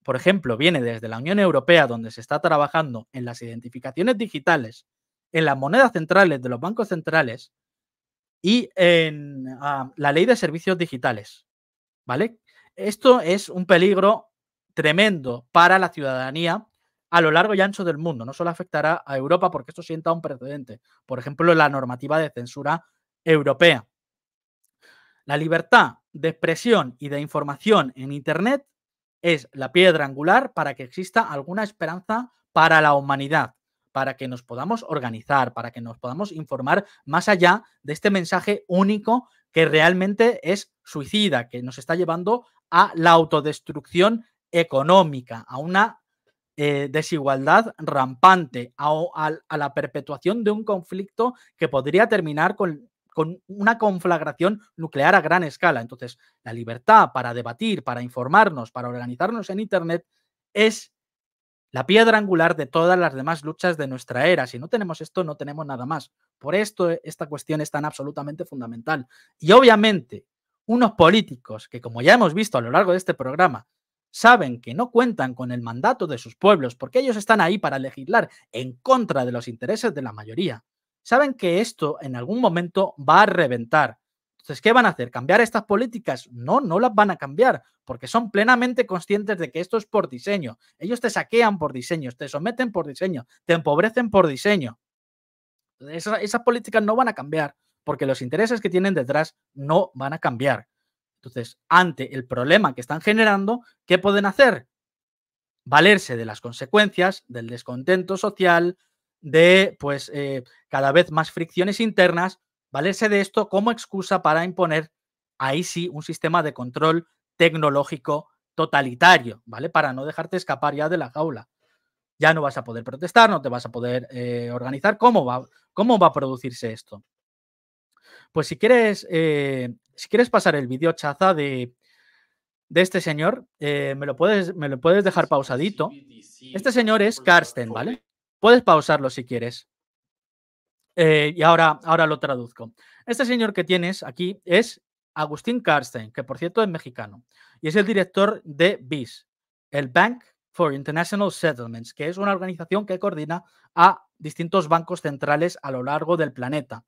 Por ejemplo, viene desde la Unión Europea, donde se está trabajando en las identificaciones digitales, en las monedas centrales de los bancos centrales y en la ley de servicios digitales. ¿Vale? Esto es un peligro tremendo para la ciudadanía a lo largo y ancho del mundo. No solo afectará a Europa porque esto sienta un precedente. Por ejemplo, la normativa de censura europea. La libertad de expresión y de información en Internet es la piedra angular para que exista alguna esperanza para la humanidad, para que nos podamos organizar, para que nos podamos informar más allá de este mensaje único que realmente es suicida, que nos está llevando a la autodestrucción económica, a una desigualdad rampante, a la perpetuación de un conflicto que podría terminar con una conflagración nuclear a gran escala. Entonces, la libertad para debatir, para informarnos, para organizarnos en Internet es la piedra angular de todas las demás luchas de nuestra era. Si no tenemos esto, no tenemos nada más. Por esto esta cuestión es tan absolutamente fundamental. Y obviamente, unos políticos que, como ya hemos visto a lo largo de este programa, saben que no cuentan con el mandato de sus pueblos porque ellos están ahí para legislar en contra de los intereses de la mayoría. Saben que esto en algún momento va a reventar. Entonces, ¿qué van a hacer? ¿Cambiar estas políticas? No, no las van a cambiar, porque son plenamente conscientes de que esto es por diseño. Ellos te saquean por diseño, te someten por diseño, te empobrecen por diseño. Esas políticas no van a cambiar, porque los intereses que tienen detrás no van a cambiar. Entonces, ante el problema que están generando, ¿qué pueden hacer? Valerse de las consecuencias, del descontento social, de pues cada vez más fricciones internas, valerse de esto como excusa para imponer ahí sí un sistema de control tecnológico totalitario, ¿vale? Para no dejarte escapar ya de la jaula. Ya no vas a poder protestar, no te vas a poder organizar. ¿Cómo va a producirse esto? Pues si quieres pasar el vídeo, Chaza, de este señor, me lo puedes dejar pausadito. Este señor es Karsten, ¿vale? Puedes pausarlo si quieres. Y ahora lo traduzco. Este señor que tienes aquí es Agustín Karsten, que por cierto es mexicano, y es el director de BIS, el Bank for International Settlements, que es una organización que coordina a distintos bancos centrales a lo largo del planeta.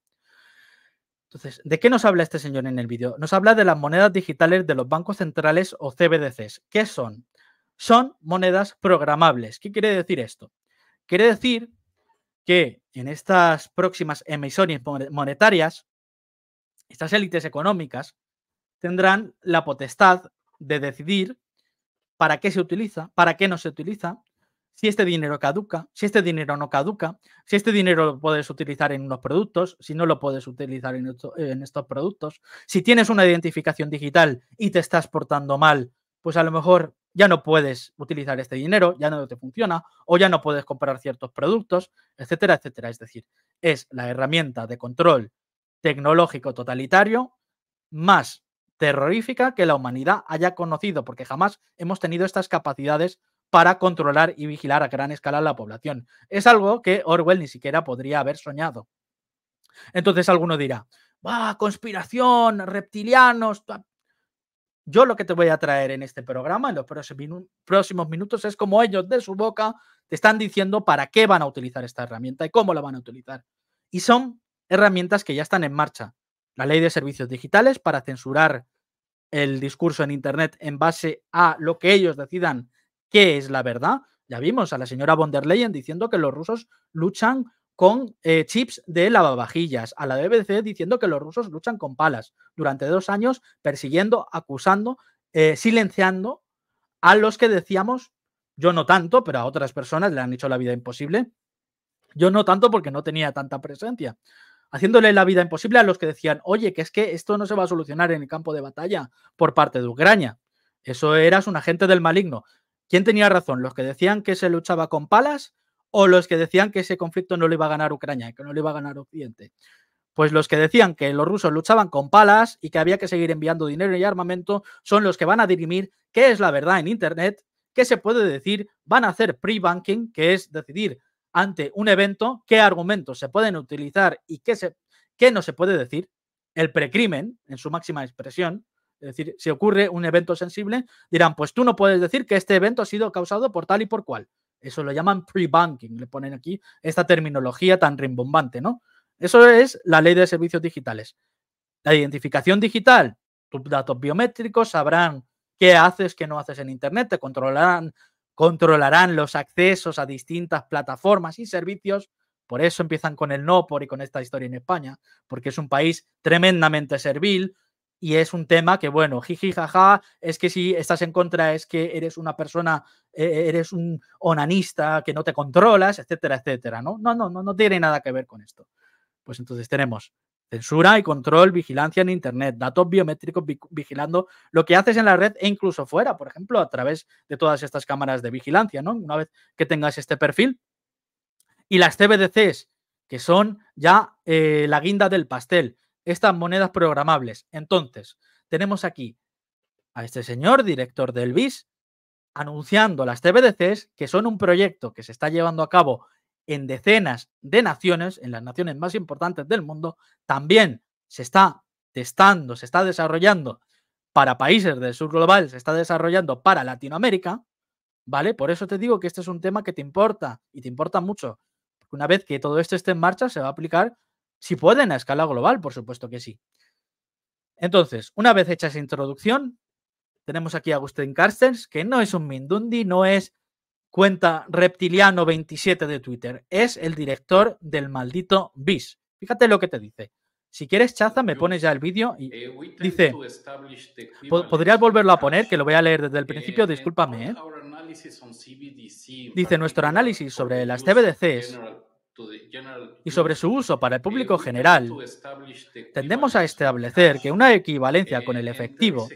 Entonces, ¿de qué nos habla este señor en el vídeo? Nos habla de las monedas digitales de los bancos centrales o CBDCs. ¿Qué son? Son monedas programables. ¿Qué quiere decir esto? Quiere decir que en estas próximas emisiones monetarias, estas élites económicas tendrán la potestad de decidir para qué se utiliza, para qué no se utiliza, si este dinero caduca, si este dinero no caduca, si este dinero lo puedes utilizar en unos productos, si no lo puedes utilizar en estos productos. Si tienes una identificación digital y te estás portando mal, pues a lo mejor ya no puedes utilizar este dinero, ya no te funciona, o ya no puedes comprar ciertos productos, etcétera, etcétera. Es decir, es la herramienta de control tecnológico totalitario más terrorífica que la humanidad haya conocido, porque jamás hemos tenido estas capacidades para controlar y vigilar a gran escala la población. Es algo que Orwell ni siquiera podría haber soñado. Entonces alguno dirá, ¡ah, conspiración, reptilianos! Yo lo que te voy a traer en este programa, en los próximos minutos, es como ellos de su boca te están diciendo para qué van a utilizar esta herramienta y cómo la van a utilizar. Y son herramientas que ya están en marcha. La ley de servicios digitales para censurar el discurso en Internet en base a lo que ellos decidan qué es la verdad. Ya vimos a la señora von der Leyen diciendo que los rusos luchan con chips de lavavajillas, a la BBC diciendo que los rusos luchan con palas, durante 2 años persiguiendo, acusando, silenciando a los que decíamos, yo no tanto, pero a otras personas le han hecho la vida imposible, yo no tanto porque no tenía tanta presencia, haciéndole la vida imposible a los que decían, oye, que es que esto no se va a solucionar en el campo de batalla por parte de Ucrania. Eso eras un agente del maligno. ¿Quién tenía razón? ¿Los que decían que se luchaba con palas o los que decían que ese conflicto no lo iba a ganar Ucrania, que no lo iba a ganar Occidente? Pues los que decían que los rusos luchaban con palas y que había que seguir enviando dinero y armamento son los que van a dirimir qué es la verdad en Internet, qué se puede decir, van a hacer pre-banking, que es decidir ante un evento qué argumentos se pueden utilizar y qué no se puede decir, el precrimen en su máxima expresión. Es decir, si ocurre un evento sensible, dirán, pues tú no puedes decir que este evento ha sido causado por tal y por cual. Eso lo llaman pre-banking, le ponen aquí esta terminología tan rimbombante, ¿no? Eso es la ley de servicios digitales. La identificación digital, tus datos biométricos, sabrán qué haces, qué no haces en Internet, te controlarán los accesos a distintas plataformas y servicios. Por eso empiezan con el no por y con esta historia en España, porque es un país tremendamente servil y es un tema que, bueno, jiji, jaja, es que si estás en contra es que eres una persona, eres un onanista, que no te controlas, etcétera, etcétera, ¿no? No tiene nada que ver con esto. Pues entonces tenemos censura y control, vigilancia en Internet, datos biométricos vigilando lo que haces en la red e incluso fuera, por ejemplo, a través de todas estas cámaras de vigilancia, ¿no? Una vez que tengas este perfil. Y las CBDCs, que son ya la guinda del pastel, estas monedas programables. Entonces, tenemos aquí a este señor, director del BIS, anunciando las CBDCs, que son un proyecto que se está llevando a cabo en decenas de naciones, en las naciones más importantes del mundo. También se está testando, se está desarrollando para países del sur global, se está desarrollando para Latinoamérica, ¿vale? Por eso te digo que este es un tema que te importa y te importa mucho. Porque una vez que todo esto esté en marcha, se va a aplicar, si pueden, a escala global, por supuesto que sí. Entonces, una vez hecha esa introducción, tenemos aquí a Agustín Carstens, que no es un Mindundi, no es cuenta reptiliano 27 de Twitter, es el director del maldito BIS. Fíjate lo que te dice. Si quieres, Chaza, me pones ya el vídeo y dice, ¿podrías volverlo a poner? Que lo voy a leer desde el principio, discúlpame, ¿eh? Dice, nuestro análisis sobre las CBDCs y sobre su uso para el público general, tendemos a establecer que una equivalencia con el efectivo,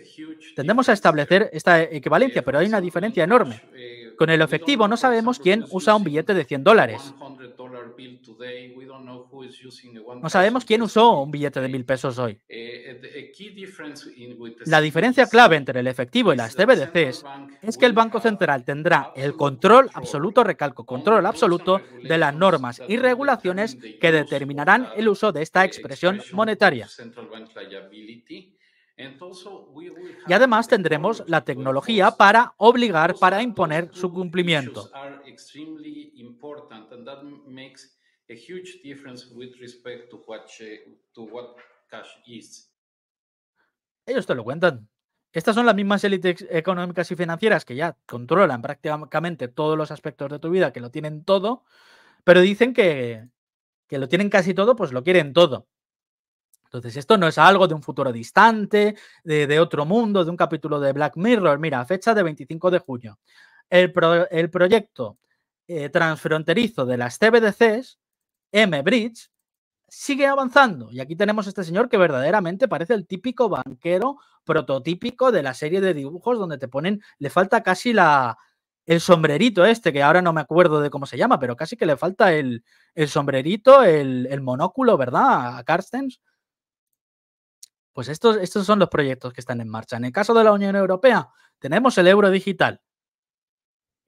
tendemos a establecer esta equivalencia, pero hay una diferencia enorme. Con el efectivo no sabemos quién usa un billete de $100. No sabemos quién usó un billete de 1.000 pesos hoy. La diferencia clave entre el efectivo y las CBDCs es que el Banco Central tendrá el control absoluto, recalco, control absoluto de las normas y regulaciones que determinarán el uso de esta expresión monetaria. Y además tendremos la tecnología para obligar, para imponer su cumplimiento. Ellos te lo cuentan. Estas son las mismas élites económicas y financieras que ya controlan prácticamente todos los aspectos de tu vida, que lo tienen todo, pero dicen que lo tienen casi todo, pues lo quieren todo. Entonces, esto no es algo de un futuro distante, de otro mundo, de un capítulo de Black Mirror. Mira, fecha de 25 de junio. El proyecto transfronterizo de las CBDCs, M-Bridge, sigue avanzando. Y aquí tenemos a este señor que verdaderamente parece el típico banquero prototípico de la serie de dibujos donde te ponen, le falta casi el sombrerito este, que ahora no me acuerdo de cómo se llama, pero casi que le falta el sombrerito, el monóculo, ¿verdad? A Carstens. Pues estos son los proyectos que están en marcha. En el caso de la Unión Europea, tenemos el euro digital.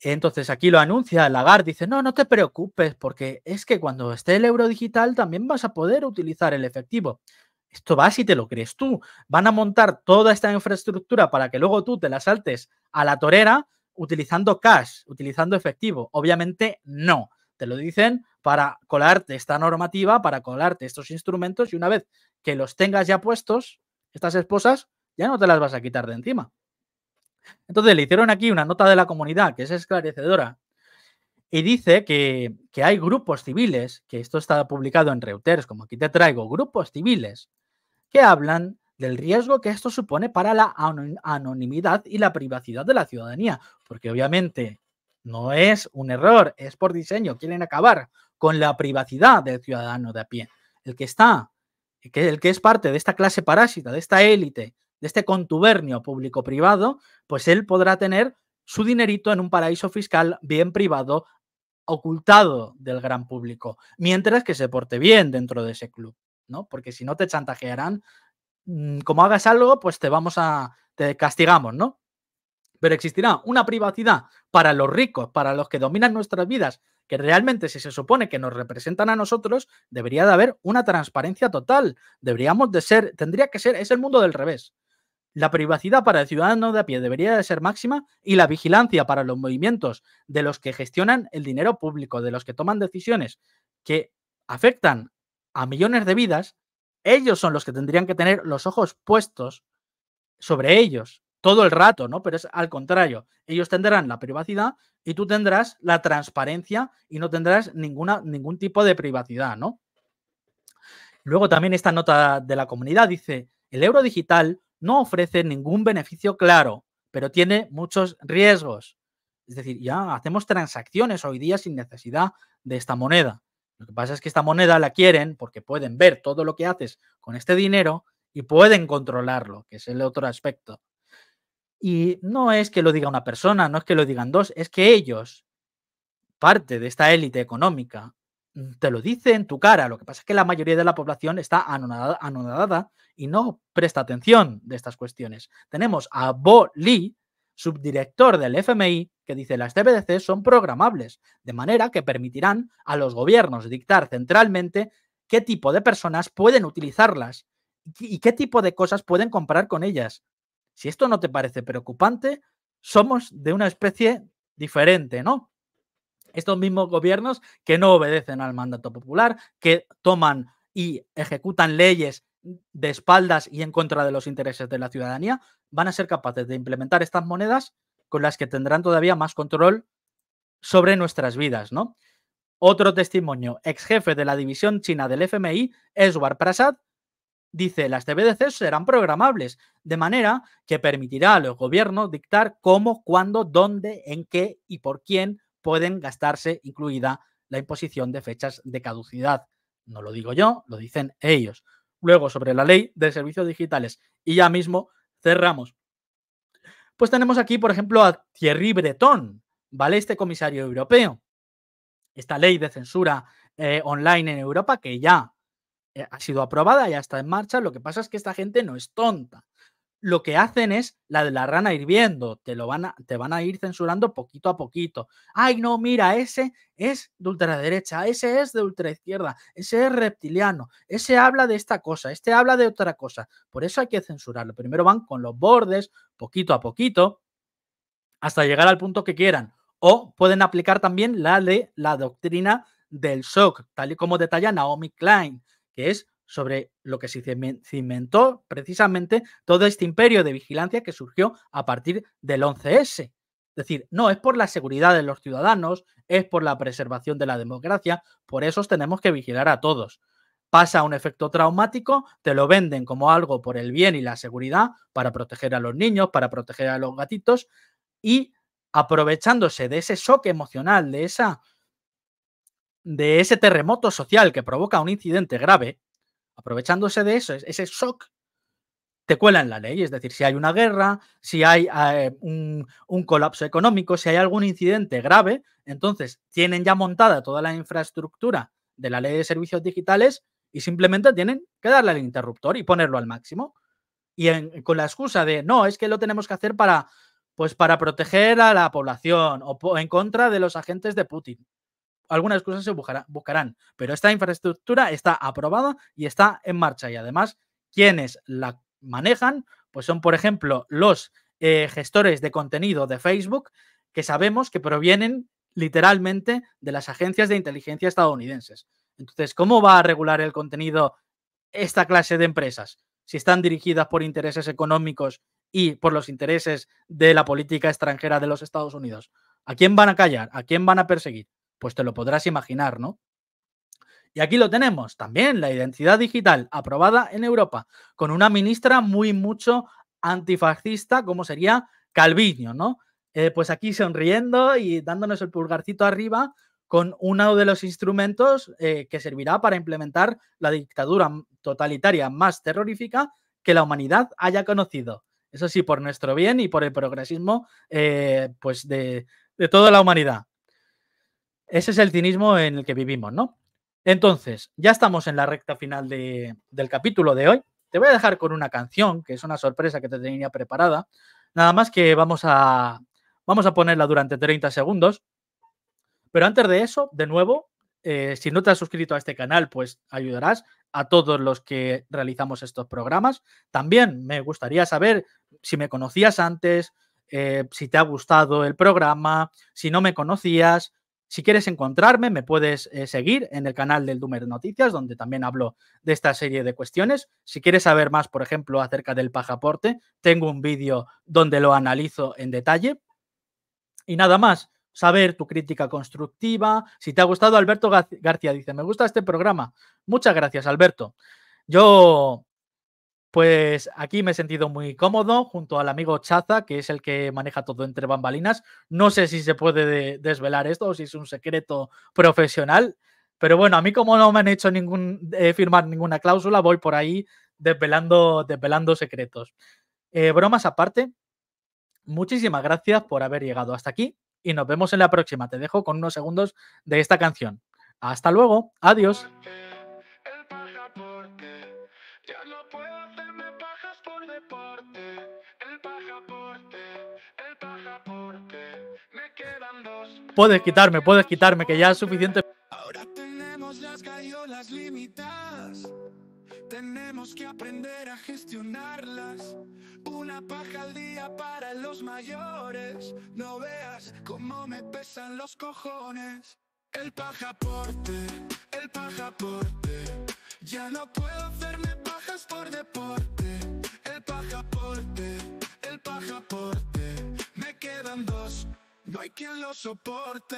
Entonces aquí lo anuncia Lagarde, dice, no te preocupes, porque es que cuando esté el euro digital también vas a poder utilizar el efectivo. Esto va si te lo crees tú. Van a montar toda esta infraestructura para que luego tú te la saltes a la torera utilizando cash, utilizando efectivo. Obviamente no. Te lo dicen para colarte esta normativa, para colarte estos instrumentos y una vez que los tengas ya puestos, estas esposas ya no te las vas a quitar de encima. Entonces le hicieron aquí una nota de la comunidad que es esclarecedora y dice que hay grupos civiles, que esto está publicado en Reuters, como aquí te traigo, grupos civiles que hablan del riesgo que esto supone para la anonimidad y la privacidad de la ciudadanía, porque obviamente no es un error, es por diseño, quieren acabar con la privacidad del ciudadano de a pie. El que el que es parte de esta clase parásita, de esta élite, de este contubernio público-privado, pues él podrá tener su dinerito en un paraíso fiscal bien privado, ocultado del gran público, mientras que se porte bien dentro de ese club, ¿no? Porque si no te chantajearán, como hagas algo, pues te castigamos, ¿no? Pero existirá una privacidad para los ricos, para los que dominan nuestras vidas, que realmente si se supone que nos representan a nosotros, debería de haber una transparencia total. Tendría que ser, es el mundo del revés. La privacidad para el ciudadano de a pie debería de ser máxima y la vigilancia para los movimientos de los que gestionan el dinero público, de los que toman decisiones que afectan a millones de vidas, ellos son los que tendrían que tener los ojos puestos sobre ellos todo el rato, ¿no? Pero es al contrario, ellos tendrán la privacidad y tú tendrás la transparencia y no tendrás ningún tipo de privacidad, ¿no? Luego también esta nota de la comunidad dice, el euro digital no ofrece ningún beneficio claro, pero tiene muchos riesgos. Es decir, ya hacemos transacciones hoy día sin necesidad de esta moneda. Lo que pasa es que esta moneda la quieren porque pueden ver todo lo que haces con este dinero y pueden controlarlo, que es el otro aspecto. Y no es que lo diga una persona, no es que lo digan dos, es que ellos, parte de esta élite económica, te lo dice en tu cara. Lo que pasa es que la mayoría de la población está anonadada y no presta atención de estas cuestiones. Tenemos a Bo Lee, subdirector del FMI, que dice las CBDC son programables, de manera que permitirán a los gobiernos dictar centralmente qué tipo de personas pueden utilizarlas y qué tipo de cosas pueden comprar con ellas. Si esto no te parece preocupante, somos de una especie diferente, ¿no? Estos mismos gobiernos que no obedecen al mandato popular, que toman y ejecutan leyes de espaldas y en contra de los intereses de la ciudadanía, van a ser capaces de implementar estas monedas con las que tendrán todavía más control sobre nuestras vidas, ¿no? Otro testimonio, ex jefe de la división china del FMI, Eswar Prasad, dice, las CBDC serán programables, de manera que permitirá a los gobiernos dictar cómo, cuándo, dónde, en qué y por quién pueden gastarse, incluida la imposición de fechas de caducidad. No lo digo yo, lo dicen ellos. Luego, sobre la ley de servicios digitales, y ya mismo cerramos. Pues tenemos aquí, por ejemplo, a Thierry Breton, ¿vale? Este comisario europeo. Esta ley de censura online en Europa que ya ha sido aprobada, ya está en marcha. Lo que pasa es que esta gente no es tonta. Lo que hacen es la de la rana hirviendo, te van a ir censurando poquito a poquito. Ay, no, mira, ese es de ultraderecha, ese es de ultraizquierda, ese es reptiliano, ese habla de esta cosa, este habla de otra cosa. Por eso hay que censurarlo. Primero van con los bordes, poquito a poquito, hasta llegar al punto que quieran. O pueden aplicar también la de la doctrina del shock, tal y como detalla Naomi Klein, que es sobre lo que se cimentó precisamente todo este imperio de vigilancia que surgió a partir del 11S. Es decir, no es por la seguridad de los ciudadanos, es por la preservación de la democracia, por eso tenemos que vigilar a todos. Pasa un efecto traumático, te lo venden como algo por el bien y la seguridad, para proteger a los niños, para proteger a los gatitos, y aprovechándose de ese shock emocional, de ese terremoto social que provoca un incidente grave, aprovechándose de eso, ese shock, te cuelan la ley. Es decir, si hay una guerra, si hay un colapso económico, si hay algún incidente grave, entonces tienen ya montada toda la infraestructura de la ley de servicios digitales y simplemente tienen que darle al interruptor y ponerlo al máximo. Y con la excusa de, no, es que lo tenemos que hacer para proteger a la población o en contra de los agentes de Putin. Algunas cosas se buscarán, pero esta infraestructura está aprobada y está en marcha y además quienes la manejan, pues son, por ejemplo, los gestores de contenido de Facebook, que sabemos que provienen literalmente de las agencias de inteligencia estadounidenses. Entonces, ¿cómo va a regular el contenido esta clase de empresas? Si están dirigidas por intereses económicos y por los intereses de la política extranjera de los Estados Unidos. ¿A quién van a callar? ¿A quién van a perseguir? Pues te lo podrás imaginar, ¿no? Y aquí lo tenemos, también la identidad digital aprobada en Europa, con una ministra mucho antifascista, como sería Calviño, ¿no? Pues aquí sonriendo y dándonos el pulgarcito arriba con uno de los instrumentos que servirá para implementar la dictadura totalitaria más terrorífica que la humanidad haya conocido. Eso sí, por nuestro bien y por el progresismo pues de toda la humanidad. Ese es el cinismo en el que vivimos, ¿no? Entonces, ya estamos en la recta final del capítulo de hoy. Te voy a dejar con una canción, que es una sorpresa que te tenía preparada. Nada más que vamos a ponerla durante 30 segundos. Pero antes de eso, de nuevo, si no te has suscrito a este canal, pues ayudarás a todos los que realizamos estos programas. También me gustaría saber si me conocías antes, si te ha gustado el programa, si no me conocías. Si quieres encontrarme, me puedes seguir en el canal del Doomer Noticias, donde también hablo de esta serie de cuestiones. Si quieres saber más, por ejemplo, acerca del pasaporte, tengo un vídeo donde lo analizo en detalle. Y nada más, saber tu crítica constructiva. Si te ha gustado, Alberto García dice, me gusta este programa. Muchas gracias, Alberto. Yo, pues aquí me he sentido muy cómodo junto al amigo Chaza, que es el que maneja todo entre bambalinas. No sé si se puede desvelar esto o si es un secreto profesional, pero bueno, a mí como no me han hecho firmar ninguna cláusula, voy por ahí desvelando secretos. Bromas aparte, muchísimas gracias por haber llegado hasta aquí y nos vemos en la próxima. Te dejo con unos segundos de esta canción. Hasta luego. Adiós. El pasaporte, ya no puedo hacerme pajas por deporte. El pasaporte, me quedan dos. Puedes quitarme, que ya es suficiente. Ahora tenemos las gallolas limitadas. Tenemos que aprender a gestionarlas. Una paja al día para los mayores. No veas cómo me pesan los cojones. El pasaporte, ya no puedo hacerme pajas por deporte. El pasaporte, me quedan dos, no hay quien lo soporte.